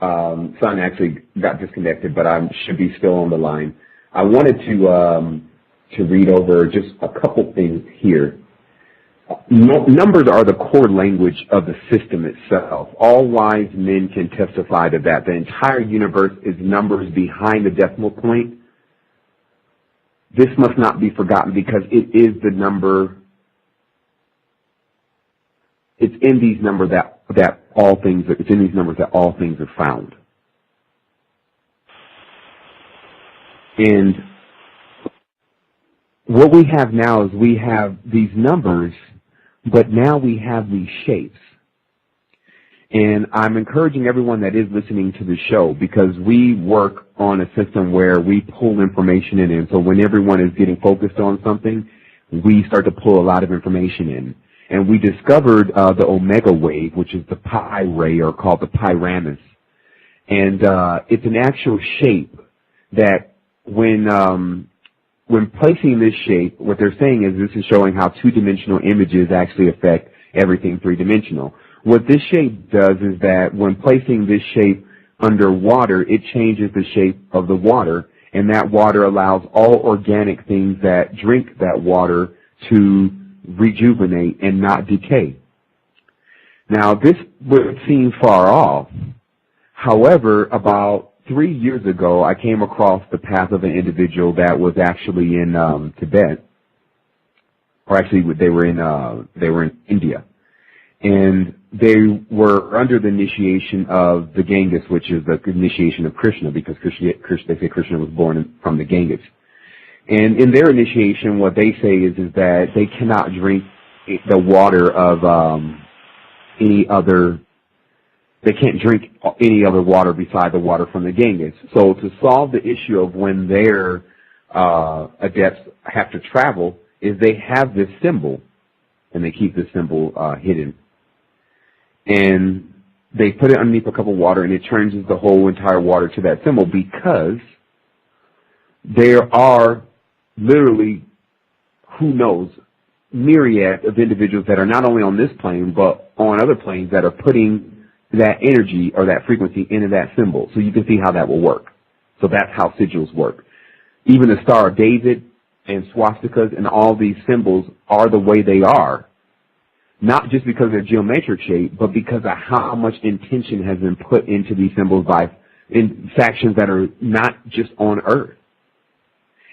Son actually got disconnected, but I should be still on the line. I wanted to read over just a couple things here. Numbers are the core language of the system itself. All wise men can testify to that. The entire universe is numbers behind the decimal point. This must not be forgotten because it is the number. It's in these numbers that all things. It's in these numbers that all things are found. And what we have now is we have these numbers, but now we have these shapes. And I'm encouraging everyone that is listening to the show, because we work on a system where we pull information in. And so when everyone is getting focused on something, we start to pull a lot of information in. And we discovered the omega wave, which is the pi ray, or called the pyramus. And it's an actual shape that when placing this shape, what they're saying is this is showing how two-dimensional images actually affect everything three-dimensional. What this shape does is that when placing this shape underwater, it changes the shape of the water, and that water allows all organic things that drink that water to rejuvenate and not decay. Now, this would seem far off. However, about 3 years ago, I came across the path of an individual that was actually in Tibet, or actually they were in India, and they were under the initiation of the Ganges, which is the initiation of Krishna, because they say Krishna was born from the Ganges. And in their initiation, what they say is that they cannot drink the water of any other. They can't drink any other water beside the water from the Ganges. So to solve the issue of when their adepts have to travel, is they have this symbol, and they keep this symbol hidden. And they put it underneath a cup of water, and it changes the whole entire water to that symbol, because there are literally, who knows, myriad of individuals that are not only on this plane, but on other planes that are putting that energy or that frequency into that symbol. So you can see how that will work. So that's how sigils work. Even the Star of David and swastikas and all these symbols are the way they are, not just because they're geometric shape, but because of how much intention has been put into these symbols in factions that are not just on Earth.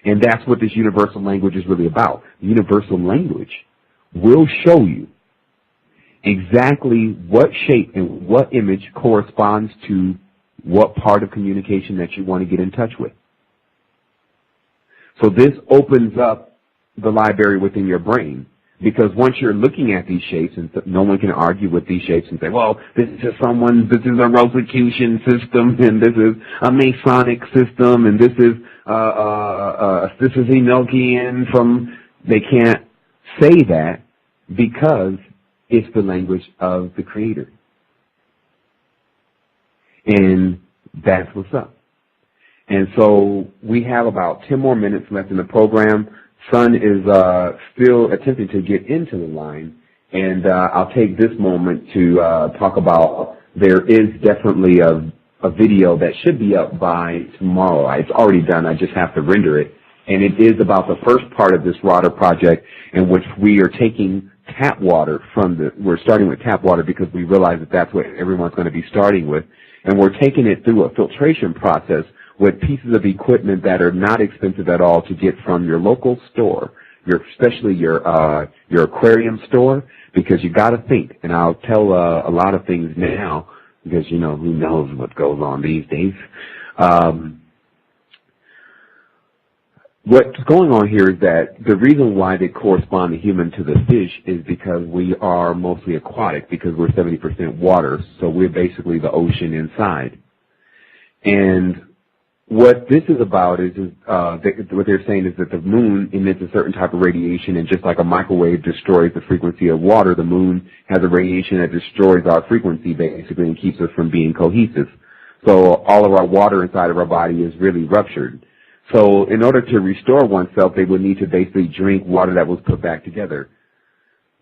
And that's what this universal language is really about. The universal language will show you exactly what shape and what image corresponds to what part of communication that you want to get in touch with. So this opens up the library within your brain, because once you're looking at these shapes, and no one can argue with these shapes and say, well, this is a Rosicrucian system, and this is a Masonic system, and this is Enochian from, they can't say that because it's the language of the Creator. And that's what's up. And so we have about 10 more minutes left in the program. Sun is still attempting to get into the line, and I'll take this moment to talk about, there is definitely a video that should be up by tomorrow. It's already done. I just have to render it. And it is about the first part of this water project, in which we are taking tap water we're starting with tap water because we realize that that's what everyone's going to be starting with. And we're taking it through a filtration process with pieces of equipment that are not expensive at all to get from your local store, especially your aquarium store, because you got to think. And I'll tell a lot of things now, because, who knows what goes on these days. What's going on here is that the reason why they correspond, the human to the fish, is because we are mostly aquatic, because we're 70% water, so we're basically the ocean inside. And what this is about is what they're saying is that the moon emits a certain type of radiation, and just like a microwave destroys the frequency of water, the moon has a radiation that destroys our frequency, basically, and keeps us from being cohesive. So all of our water inside of our body is really ruptured. So in order to restore oneself, they would need to basically drink water that was put back together.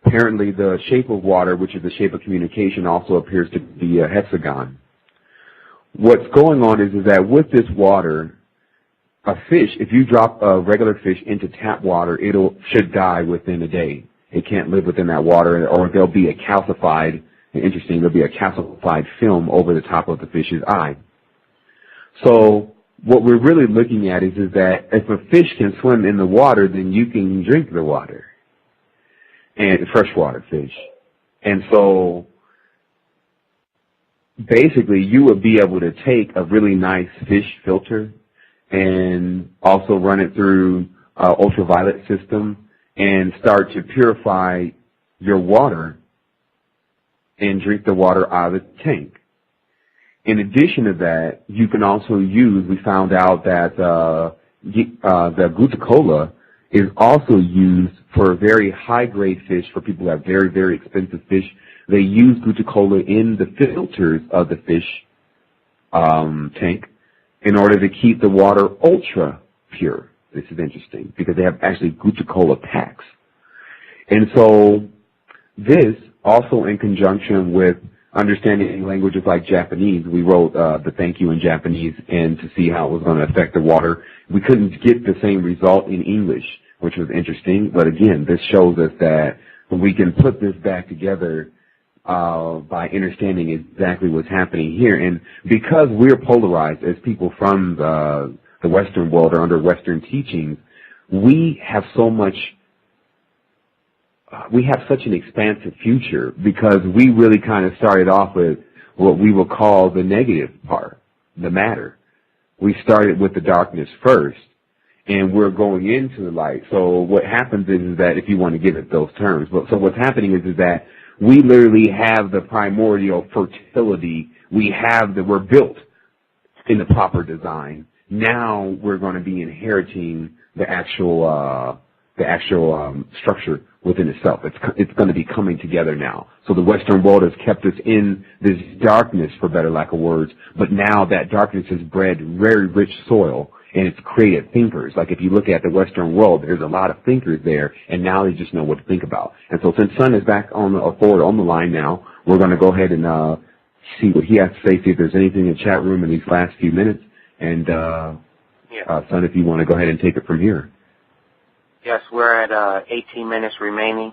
Apparently, the shape of water, which is the shape of communication, also appears to be a hexagon. What's going on is that with this water, a fish, if you drop a regular fish into tap water, should die within a day. It can't live within that water, or there'll be a calcified film over the top of the fish's eye. So what we're really looking at is that if a fish can swim in the water, then you can drink the water, and freshwater fish. And so basically you would be able to take a really nice fish filter and also run it through an ultraviolet system and start to purify your water and drink the water out of the tank. In addition to that, you can also we found out that the Gutta-cola is also used for very high-grade fish, for people who have very, very expensive fish. They use Gutta-cola in the filters of the fish tank in order to keep the water ultra pure. This is interesting, because they have actually Gutta-cola packs. And so this, also in conjunction with understanding languages like Japanese, we wrote the thank you in Japanese and to see how it was going to affect the water. We couldn't get the same result in English, which was interesting. But again, this shows us that when we can put this back together, by understanding exactly what's happening here. And because we're polarized as people from the Western world or under Western teachings, we have so much. We have such an expansive future because we really kind of started off with what we will call the negative part, the matter. We started with the darkness first, and we're going into the light. So what happens is that, if you want to give it those terms, so what's happening is that we literally have the primordial fertility. We're built in the proper design. Now we're going to be inheriting the actual structure within itself. It's going to be coming together now. So the Western world has kept us in this darkness, for better lack of words, but now that darkness has bred very rich soil, and it's created thinkers. Like if you look at the Western world, there's a lot of thinkers there, and now they just know what to think about. And so since Sun is back forward on the line now, we're going to go ahead and see what he has to say, see if there's anything in the chat room in these last few minutes. And Sun, if you want to go ahead and take it from here. Yes, we're at 18 minutes remaining.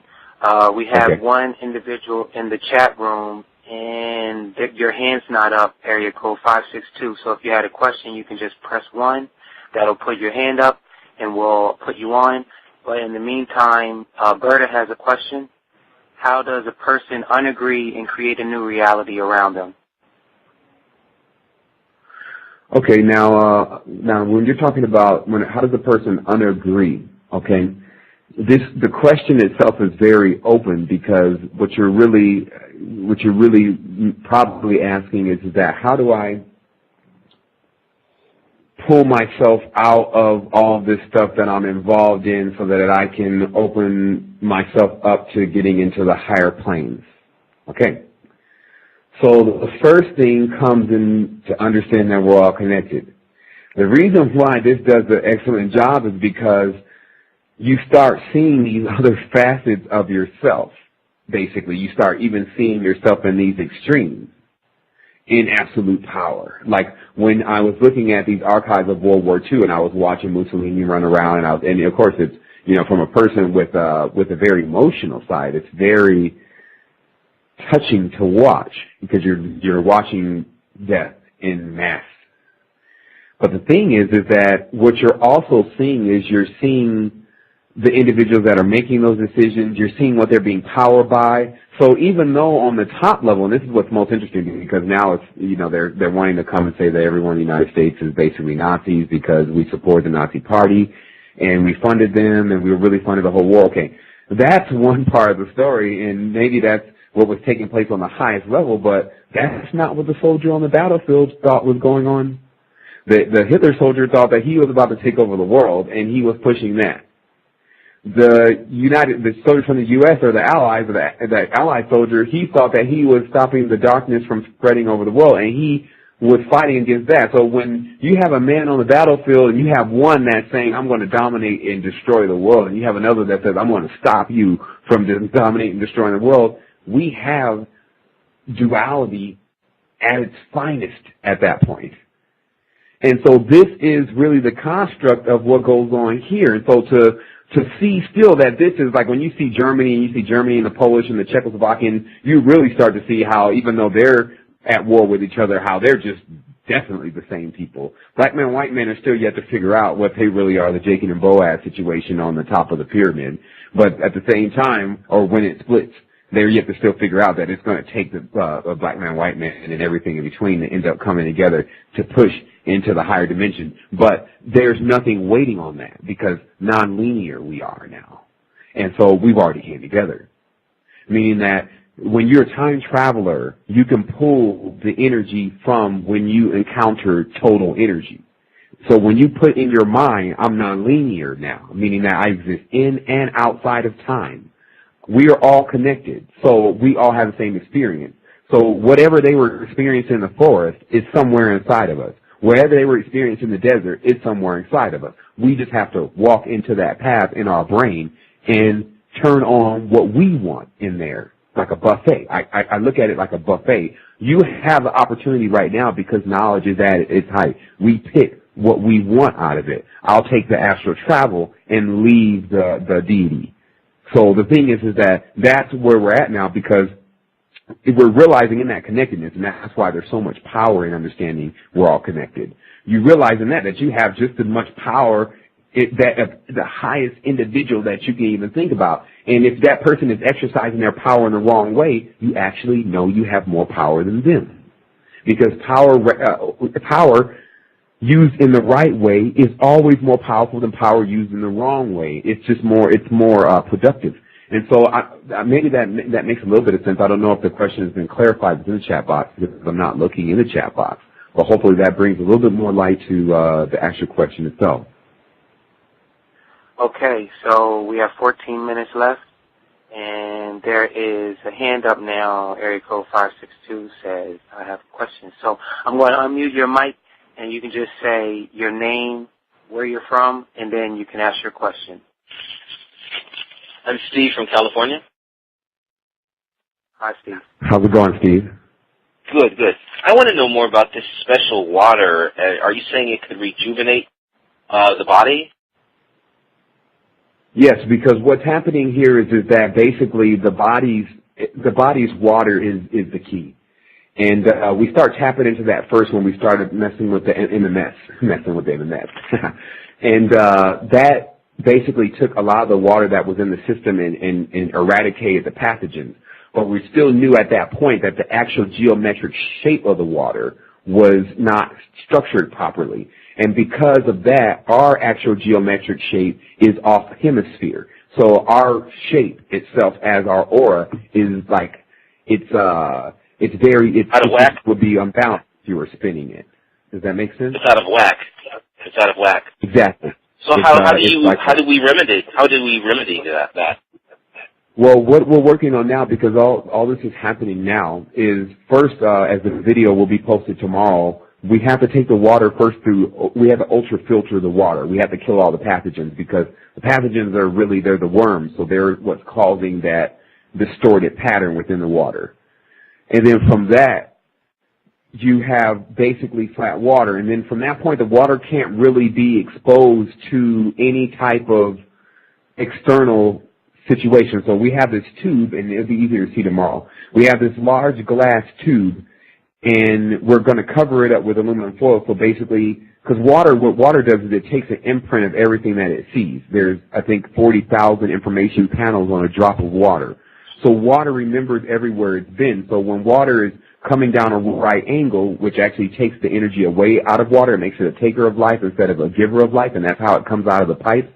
We have one individual in the chat room, and your hand's not up, area code 562. So if you had a question, you can just press 1. That'll put your hand up, and we'll put you on. But in the meantime, Berta has a question. How does a person unagree and create a new reality around them? Okay, now when you're talking about how does a person unagree? Okay, the question itself is very open, because what you're really probably asking is that how do I pull myself out of all this stuff that I'm involved in so that I can open myself up to getting into the higher planes? Okay. So the first thing comes in to understand that we're all connected. The reason why this does an excellent job is because you start seeing these other facets of yourself. Basically, you start even seeing yourself in these extremes, in absolute power. Like when I was looking at these archives of World War II, and I was watching Mussolini run around, and of course it's, from a person with a very emotional side, it's very touching to watch, because you're watching death in mass. But the thing is that what you're also seeing is you're seeing the individuals that are making those decisions. You're seeing what they're being powered by. So even though on the top level, and this is what's most interesting, because now it's, they're wanting to come and say that everyone in the United States is basically Nazis because we support the Nazi Party and we funded them and we really funded the whole war. Okay, that's one part of the story, and maybe that's what was taking place on the highest level, but that's not what the soldier on the battlefield thought was going on. The Hitler soldier thought that he was about to take over the world, and he was pushing that. The soldier from the U.S. or the Allies, or the Allied soldier, he thought that he was stopping the darkness from spreading over the world, and he was fighting against that. So when you have a man on the battlefield and you have one that's saying, I'm going to dominate and destroy the world, and you have another that says, I'm going to stop you from dominating and destroying the world, we have duality at its finest at that point. And so this is really the construct of what goes on here. And so to see still that this is like when you see Germany, and you see Germany and the Polish and the Czechoslovakian, you really start to see how, even though they're at war with each other, how they're just definitely the same people. Black men and white men are still yet to figure out what they really are, the Jacob and Boaz situation on the top of the pyramid. But at the same time, or when it splits, they're yet to still figure out that it's going to take the black man, white man, and everything in between to end up coming together to push into the higher dimension. But there's nothing waiting on that, because non-linear we are now. And so we've already came together. Meaning that when you're a time traveler, you can pull the energy from when you encounter total energy. So when you put in your mind, I'm non-linear now, meaning that I exist in and outside of time. We are all connected, so we all have the same experience. So whatever they were experiencing in the forest is somewhere inside of us. Whatever they were experiencing in the desert is somewhere inside of us. We just have to walk into that path in our brain and turn on what we want in there, like a buffet. I look at it like a buffet. You have the opportunity right now, because knowledge is at its height. We pick what we want out of it. I'll take the astral travel and leave the deity. So the thing is that that's where we're at now, because we're realizing in that connectedness, and that's why there's so much power in understanding we're all connected. You realize in that you have just as much power that the highest individual that you can even think about. And if that person is exercising their power in the wrong way, you actually know you have more power than them. Because power used in the right way is always more powerful than power used in the wrong way. It's more productive. And so maybe that makes a little bit of sense. I don't know if the question has been clarified within the chat box because I'm not looking in the chat box. But hopefully that brings a little bit more light to the actual question itself. Okay, so we have 14 minutes left, and there is a hand up now. Area code 562 says, I have a question. So I'm going to unmute your mic, and you can just say your name, where you're from, and then you can ask your question. I'm Steve from California. Hi, Steve. How's it going, Steve? Good, good. I want to know more about this special water. Are you saying it could rejuvenate the body? Yes, because what's happening here is that basically the body's water is the key. And we start tapping into that first when we started messing with the MMS. And that basically took a lot of the water that was in the system and eradicated the pathogens. But we still knew at that point that the actual geometric shape of the water was not structured properly. And because of that, our actual geometric shape is off hemisphere. So our shape itself as our aura is like, it's out of whack. Would be unbalanced if you were spinning it. Does that make sense? It's out of whack. It's out of whack. Exactly. So how do we remedy that? Well, what we're working on now, because all this is happening now, is first, as the video will be posted tomorrow, we have to take the water first through, we have to ultra-filter the water. We have to kill all the pathogens because the pathogens they're the worms, so they're what's causing that distorted pattern within the water. And then from that, you have basically flat water. And then from that point, the water can't really be exposed to any type of external situation. So we have this tube, and it'll be easier to see tomorrow. We have this large glass tube, and we're going to cover it up with aluminum foil. So basically, because what water does is it takes an imprint of everything that it sees. There's, I think, 40,000 information panels on a drop of water. So water remembers everywhere it's been. So when water is coming down a right angle, which actually takes the energy away out of water, it makes it a taker of life instead of a giver of life, and that's how it comes out of the pipe.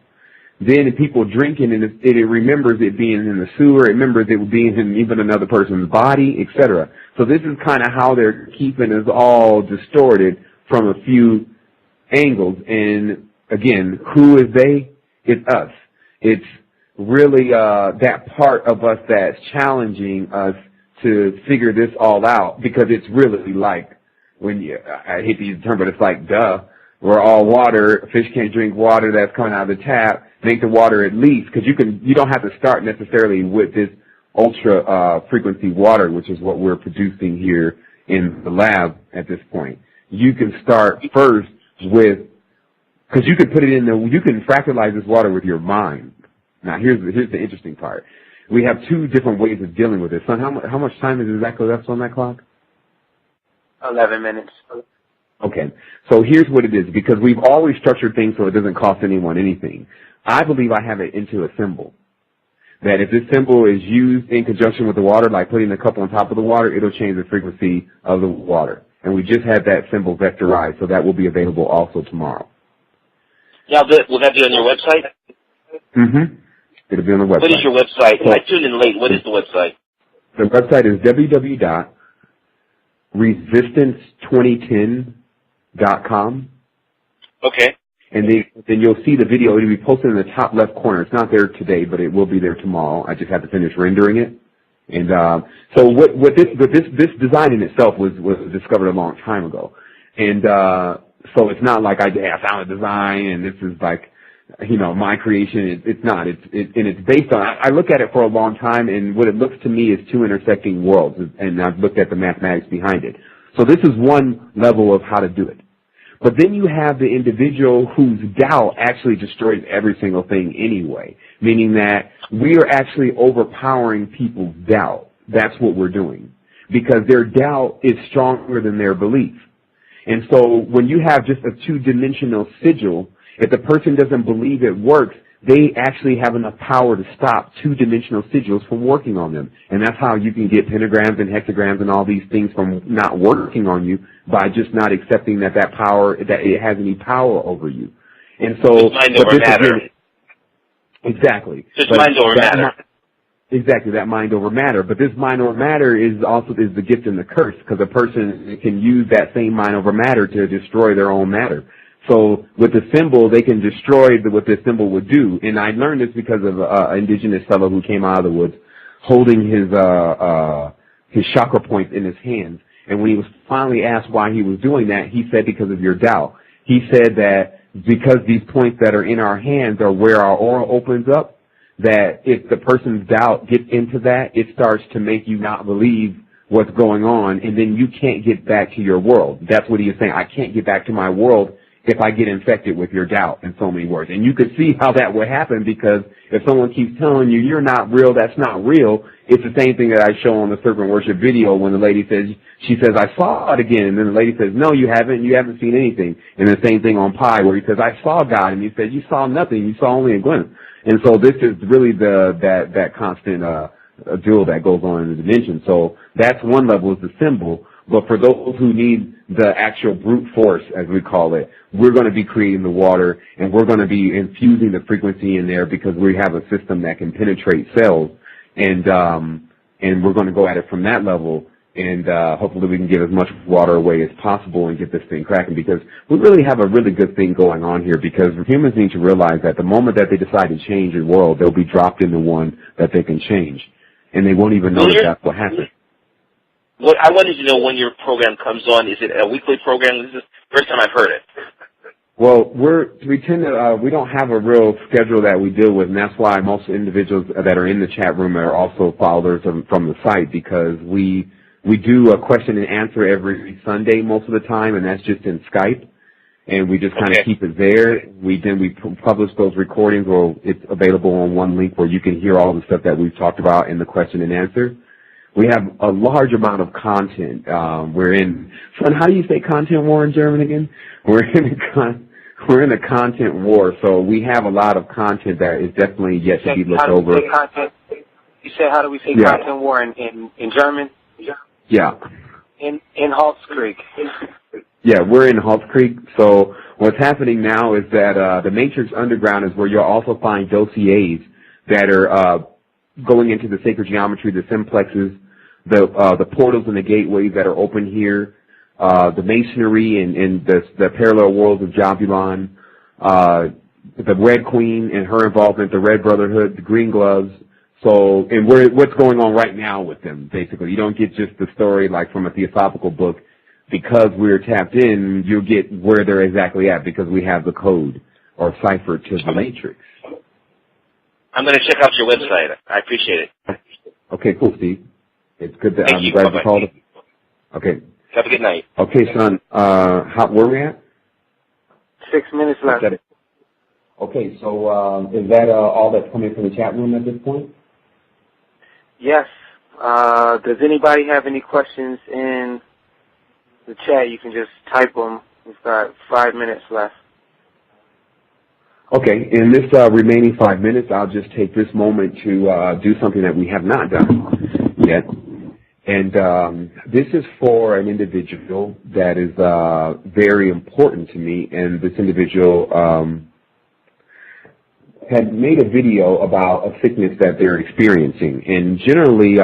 Then if people drinking, and it remembers it being in the sewer, it remembers it being in even another person's body, etc. So this is kind of how they're keeping us all distorted from a few angles. And again, who is they? It's us. It's really that part of us that's challenging us to figure this all out, because it's really like, I hate to use the term, but it's like, duh, we're all water. Fish can't drink water that's coming out of the tap. Make the water at least, because you don't have to start necessarily with this ultra frequency water, which is what we're producing here in the lab at this point. You can start first with, because you can put it in you can fractalize this water with your mind. Now here's the interesting part. We have two different ways of dealing with it. Son, how much time is exactly left on that clock? 11 minutes. Okay, so here's what it is, because we've always structured things so it doesn't cost anyone anything. I believe I have it into a symbol, that if this symbol is used in conjunction with the water, like putting the cup on top of the water, it'll change the frequency of the water. And we just had that symbol vectorized, so that will be available also tomorrow. Now, will that be on your website? Mm-hmm. It'll be on the website. What is your website? I tuned in late. What is the website? The website is www.resistance2010.com. Okay. And then you'll see the video. It'll be posted in the top left corner. It's not there today, but it will be there tomorrow. I just have to finish rendering it. And so what this design in itself was discovered a long time ago. And so it's not like I found a design and this is like, my creation. It's not. It's based on, I look at it for a long time, and what it looks to me is two intersecting worlds, and I've looked at the mathematics behind it. So this is one level of how to do it. But then you have the individual whose doubt actually destroys every single thing anyway, meaning that we are actually overpowering people's doubt. That's what we're doing. because their doubt is stronger than their belief. And so when you have just a two-dimensional sigil, if the person doesn't believe it works, they actually have enough power to stop two-dimensional sigils from working on them. And that's how you can get pentagrams and hexagrams and all these things from not working on you, by just not accepting that power, that it has any power over you. And so, mind over matter. Exactly. Just mind over matter. Exactly, that mind over matter. But this mind over matter is also the gift and the curse, because a person can use that same mind over matter to destroy their own matter. So with the symbol, they can destroy what this symbol would do. And I learned this because of an indigenous fellow who came out of the woods holding his chakra points in his hands. And when he was finally asked why he was doing that, he said because of your doubt. He said that because these points that are in our hands are where our aura opens up, that if the person's doubt gets into that, it starts to make you not believe what's going on, and then you can't get back to your world. That's what he is saying. I can't get back to my world if I get infected with your doubt, in so many words. And you could see how that would happen, because if someone keeps telling you you're not real, that's not real, it's the same thing that I show on the serpent worship video when the lady says, she says, I saw it again. And then the lady says, no, you haven't seen anything. And the same thing on Pi, where he says, I saw God. And he says, you saw nothing. You saw only a glimpse. And so this is really that constant duel that goes on in the dimension. So that's one level, is the symbol. But for those who need the actual brute force, as we call it, we're going to be creating the water, and we're going to be infusing the frequency in there, because we have a system that can penetrate cells, and we're going to go at it from that level, and hopefully we can get as much water away as possible and get this thing cracking, because we really have a really good thing going on here, because humans need to realize that the moment that they decide to change the world, they'll be dropped into one that they can change, and they won't even know that that's what happened. What I wanted to know when your program comes on. Is it a weekly program? This is the first time I've heard it. Well, we don't have a real schedule that we deal with, and that's why most individuals that are in the chat room are also followers from the site, because we do a question and answer every Sunday most of the time, and that's just in Skype, and we just kind of keep it there. We publish those recordings, or it's available on one link where you can hear all the stuff that we've talked about in the question and answer. We have a large amount of content. We're in, son, how do you say content war in German again? We're in a content war, so we have a lot of content that is definitely yet to be looked over. You said, how do we say content war in German? Yeah. In Halt's Creek. Yeah, we're in Halt's Creek. So what's happening now is that the Matrix Underground is where you'll also find dossiers that are going into the sacred geometry, the simplexes, the portals and the gateways that are open here, the masonry and the parallel worlds of Jabulon, the Red Queen and her involvement, the Red Brotherhood, the Green Gloves. So, and what's going on right now with them, basically. You don't get just the story like from a theosophical book. Because we're tapped in, you'll get where they're exactly at, because we have the code or cipher to the Matrix. I'm going to check out your website. I appreciate it. Okay, cool, Steve. It's good that I'm glad you called. Okay. Have a good night. Okay, son. Where are we at? 6 minutes left. Okay, so is that all that's coming from the chat room at this point? Yes. Does anybody have any questions in the chat? You can just type them. We've got 5 minutes left. Okay, in this remaining 5 minutes, I'll just take this moment to do something that we have not done yet. And this is for an individual that is very important to me, and this individual had made a video about a sickness that they're experiencing. And generally,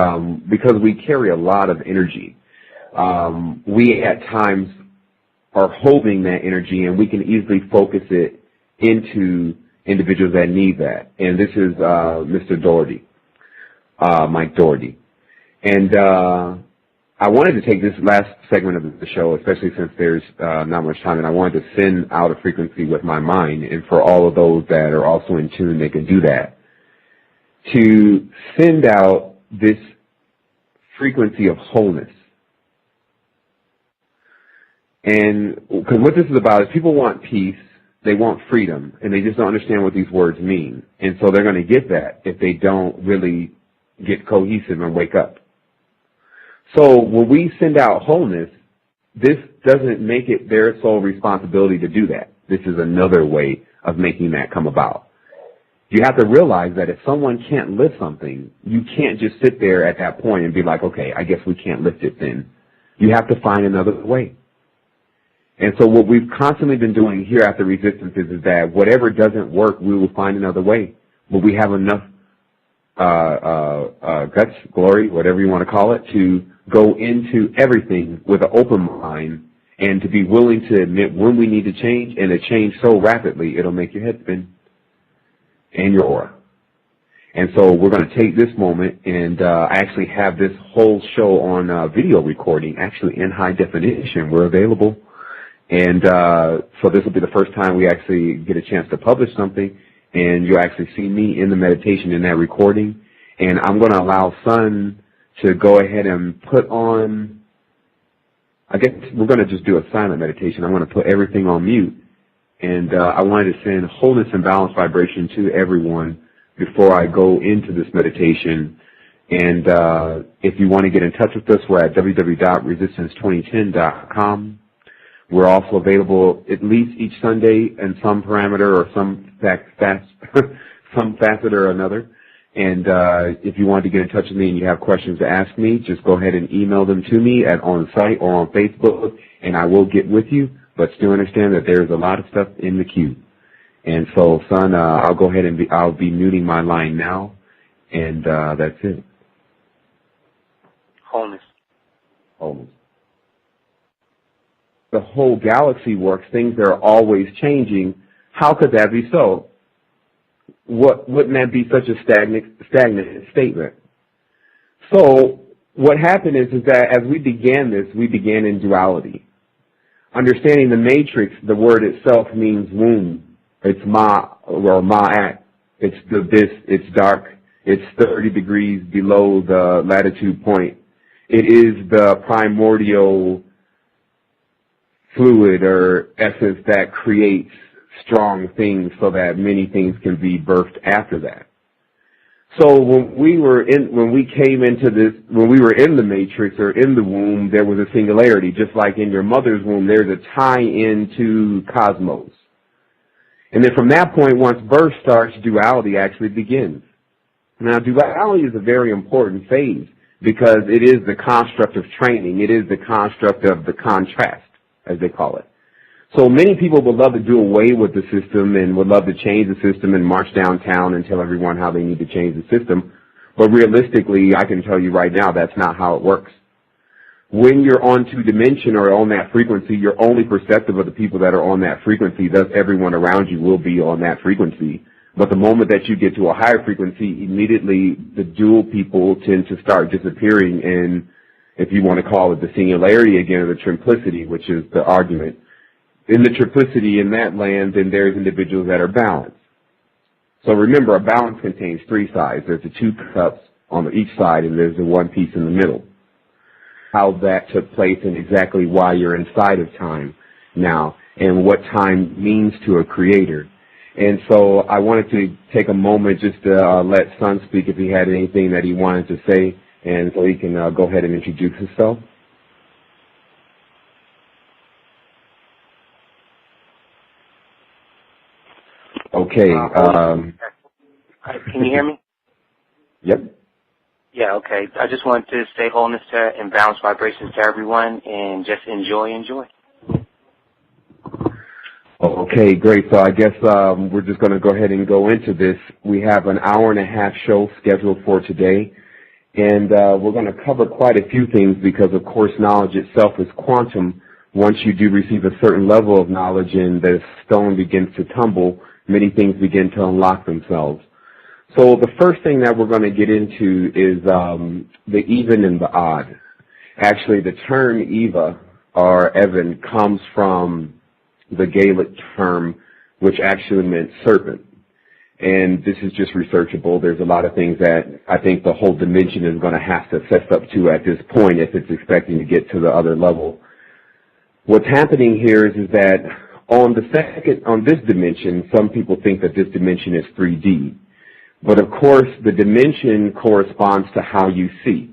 because we carry a lot of energy, we at times are holding that energy, and we can easily focus it into individuals that need that. And this is Mr. Doherty, Mike Doherty. And I wanted to take this last segment of the show, especially since there's not much time, and I wanted to send out a frequency with my mind, and for all of those that are also in tune, they can do that, to send out this frequency of wholeness. And because what this is about is people want peace, they want freedom, and they just don't understand what these words mean. And so they're going to get that if they don't really get cohesive and wake up. So when we send out wholeness, this doesn't make it their sole responsibility to do that. This is another way of making that come about. You have to realize that if someone can't lift something, you can't just sit there at that point and be like, okay, I guess we can't lift it then. You have to find another way. And so what we've constantly been doing here at the Resistance is that whatever doesn't work, we will find another way. But we have enough guts, glory, whatever you want to call it, to go into everything with an open mind and to be willing to admit when we need to change, and to change so rapidly it'll make your head spin and your aura. And so we're going to take this moment, and I actually have this whole show on video recording, actually in high definition. We're available. And so this will be the first time we actually get a chance to publish something, and you'll actually see me in the meditation in that recording. And I'm going to allow Sun to go ahead and put on, I guess we're going to just do a silent meditation. I'm going to put everything on mute. And I wanted to send wholeness and balance vibration to everyone before I go into this meditation. And if you want to get in touch with us, we're at www.resistance2010.com. We're also available at least each Sunday in some parameter or some facet or another. And if you want to get in touch with me and you have questions to ask me, just go ahead and email them to me on site or on Facebook, and I will get with you. But still understand that there's a lot of stuff in the queue. And so, Son, I'll go ahead and I'll be muting my line now, and that's it. Wholeness. Wholeness. The whole galaxy works. Things are always changing. How could that be so? Wouldn't that be such a stagnant statement? So what happened is that as we began this, we began in duality. Understanding the matrix, the word itself means womb. It's ma or ma'at. It's the abyss. It's dark. It's 30 degrees below the latitude point. It is the primordial fluid or essence that creates strong things so that many things can be birthed after that. So when we were in the matrix or in the womb, there was a singularity. Just like in your mother's womb, there's a tie into cosmos. And then from that point, once birth starts, duality actually begins. Now, duality is a very important phase because it is the construct of training. It is the construct of the contrast, as they call it. So many people would love to do away with the system and would love to change the system and march downtown and tell everyone how they need to change the system. But realistically, I can tell you right now that's not how it works. When you're on 2 dimension or on that frequency, you're only perceptive of the people that are on that frequency. Thus, everyone around you will be on that frequency. But the moment that you get to a higher frequency, immediately the dual people tend to start disappearing in, if you want to call it the singularity again, or the triplicity, which is the argument. In the triplicity in that land, then there's individuals that are balanced. So remember, a balance contains 3 sides. There's the 2 cups on each side, and there's the 1 piece in the middle. How that took place and exactly why you're inside of time now, and what time means to a creator. And so I wanted to take a moment just to let Sun speak if he had anything that he wanted to say, and so he can go ahead and introduce himself. Okay. Can you hear me? Yep. Yeah, okay. I just wanted to say wholeness and balance vibrations to everyone and just enjoy. Okay, great. So I guess we're just going to go ahead and go into this. We have an hour-and-a-half show scheduled for today, and we're going to cover quite a few things because, of course, knowledge itself is quantum. Once you do receive a certain level of knowledge and the stone begins to tumble, many things begin to unlock themselves. So the first thing that we're going to get into is the even and the odd. Actually, the term Eva or Evan comes from the Gaelic term, which actually meant serpent. And this is just researchable. There's a lot of things that I think the whole dimension is going to have to fess up to at this point if it's expecting to get to the other level. What's happening here is that on this dimension, some people think that this dimension is 3D. But of course, the dimension corresponds to how you see.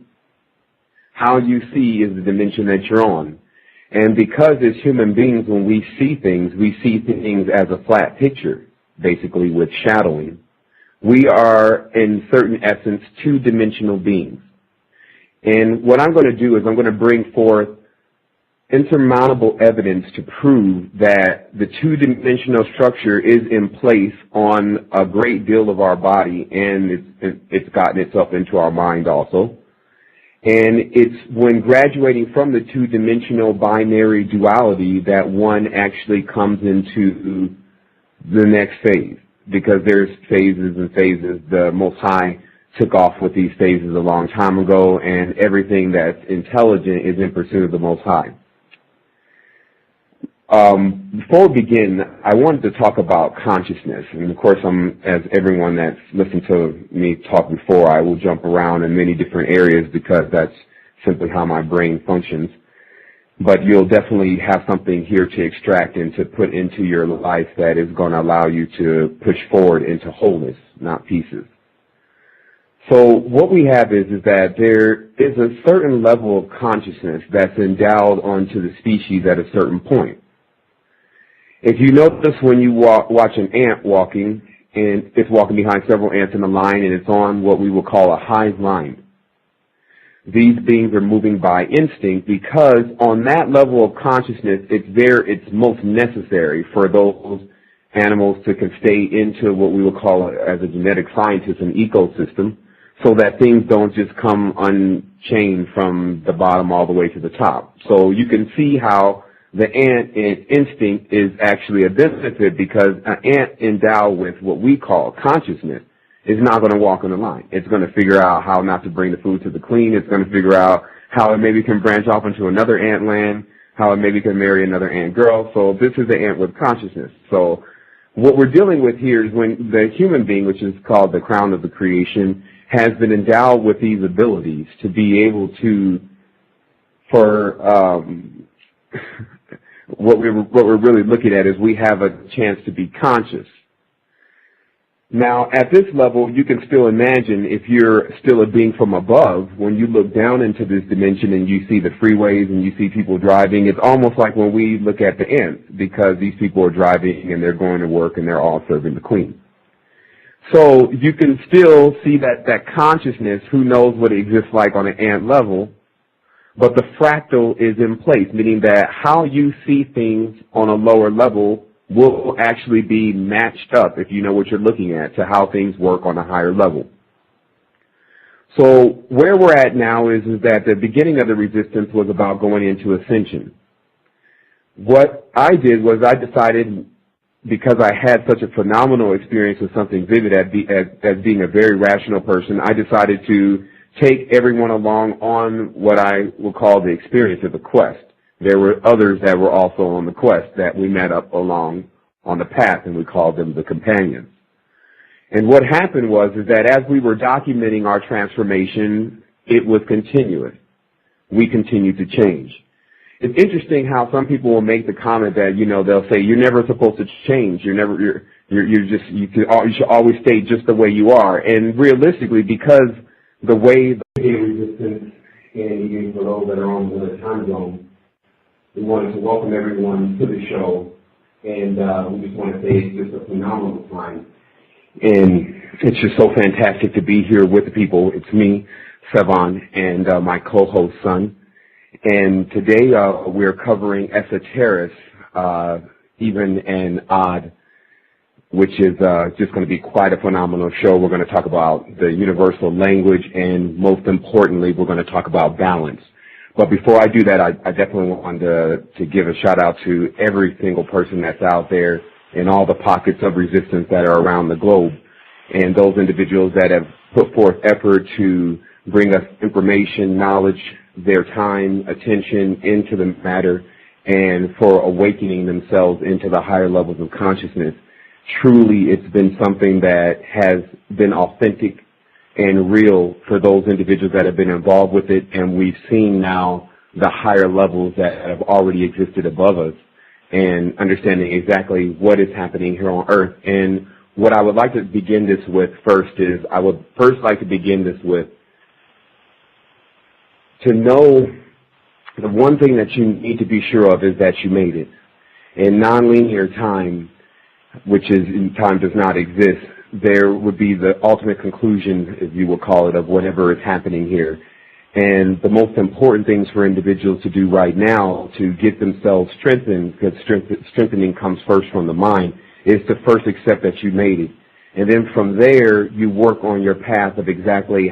How you see is the dimension that you're on. And because as human beings, when we see things as a flat picture, basically with shadowing. We are, in certain essence, two-dimensional beings. And what I'm going to do is I'm going to bring forth insurmountable evidence to prove that the two-dimensional structure is in place on a great deal of our body, and it's gotten itself into our mind also. And it's when graduating from the two-dimensional binary duality that one actually comes into the next phase, because there's phases and phases. The Most High took off with these phases a long time ago, and everything that's intelligent is in pursuit of the Most High. Before we begin, I wanted to talk about consciousness. And of course, as everyone that's listened to me talk before, I will jump around in many different areas because that's simply how my brain functions. But you'll definitely have something here to extract and to put into your life that is going to allow you to push forward into wholeness, not pieces. So what we have is that there is a certain level of consciousness that's endowed onto the species at a certain point. If you notice when you watch an ant walking, and it's walking behind several ants in a line, and it's on what we will call a hive line. These beings are moving by instinct because on that level of consciousness, it's most necessary for those animals to can stay into what we will call, as a genetic scientist, an ecosystem, so that things don't just come unchained from the bottom all the way to the top. So you can see how the ant in instinct is actually a benefit, because an ant endowed with what we call consciousness is not going to walk on the line. It's going to figure out how not to bring the food to the queen. It's going to figure out how it maybe can branch off into another ant land, how it maybe can marry another ant girl. So this is the ant with consciousness. So what we're dealing with here is when the human being, which is called the crown of the creation, has been endowed with these abilities to be able to, what we're really looking at is we have a chance to be conscious. Now, at this level, you can still imagine, if you're still a being from above, when you look down into this dimension and you see the freeways and you see people driving, it's almost like when we look at the ants, because these people are driving and they're going to work and they're all serving the queen. So you can still see that consciousness, who knows what it exists like on an ant level, but the fractal is in place, meaning that how you see things on a lower level will actually be matched up, if you know what you're looking at, to how things work on a higher level. So where we're at now is that the beginning of the resistance was about going into ascension. What I did was I decided, because I had such a phenomenal experience with something vivid as being a very rational person, I decided to take everyone along on what I will call the experience of the quest. There were others that were also on the quest that we met up along on the path, and we called them the companions. And what happened was that as we were documenting our transformation, it was continuous. We continued to change. It's interesting how some people will make the comment that, they'll say, you're never supposed to change. You should always stay just the way you are. And realistically, because the way the resistance and even for those that are on the time zone, we wanted to welcome everyone to the show, and we just want to say it's just a phenomenal time. And it's just so fantastic to be here with the people. It's me, Sevan, and my co-host, Son. And today we're covering Esoteric, Eva and Od, which is just going to be quite a phenomenal show. We're going to talk about the universal language, and most importantly, we're going to talk about balance. But before I do that, I definitely want to give a shout-out to every single person that's out there in all the pockets of resistance that are around the globe, and those individuals that have put forth effort to bring us information, knowledge, their time, attention into the matter, and for awakening themselves into the higher levels of consciousness. Truly, it's been something that has been authentic and real for those individuals that have been involved with it, and we've seen now the higher levels that have already existed above us, and understanding exactly what is happening here on Earth. And what I would like to begin this with first is, I would first like to begin this with to know the one thing that you need to be sure of is that you made it. In nonlinear time, which is time does not exist, there would be the ultimate conclusion, as you will call it, of whatever is happening here. And the most important things for individuals to do right now to get themselves strengthened, because strengthening comes first from the mind, is to first accept that you made it. And then from there, you work on your path of exactly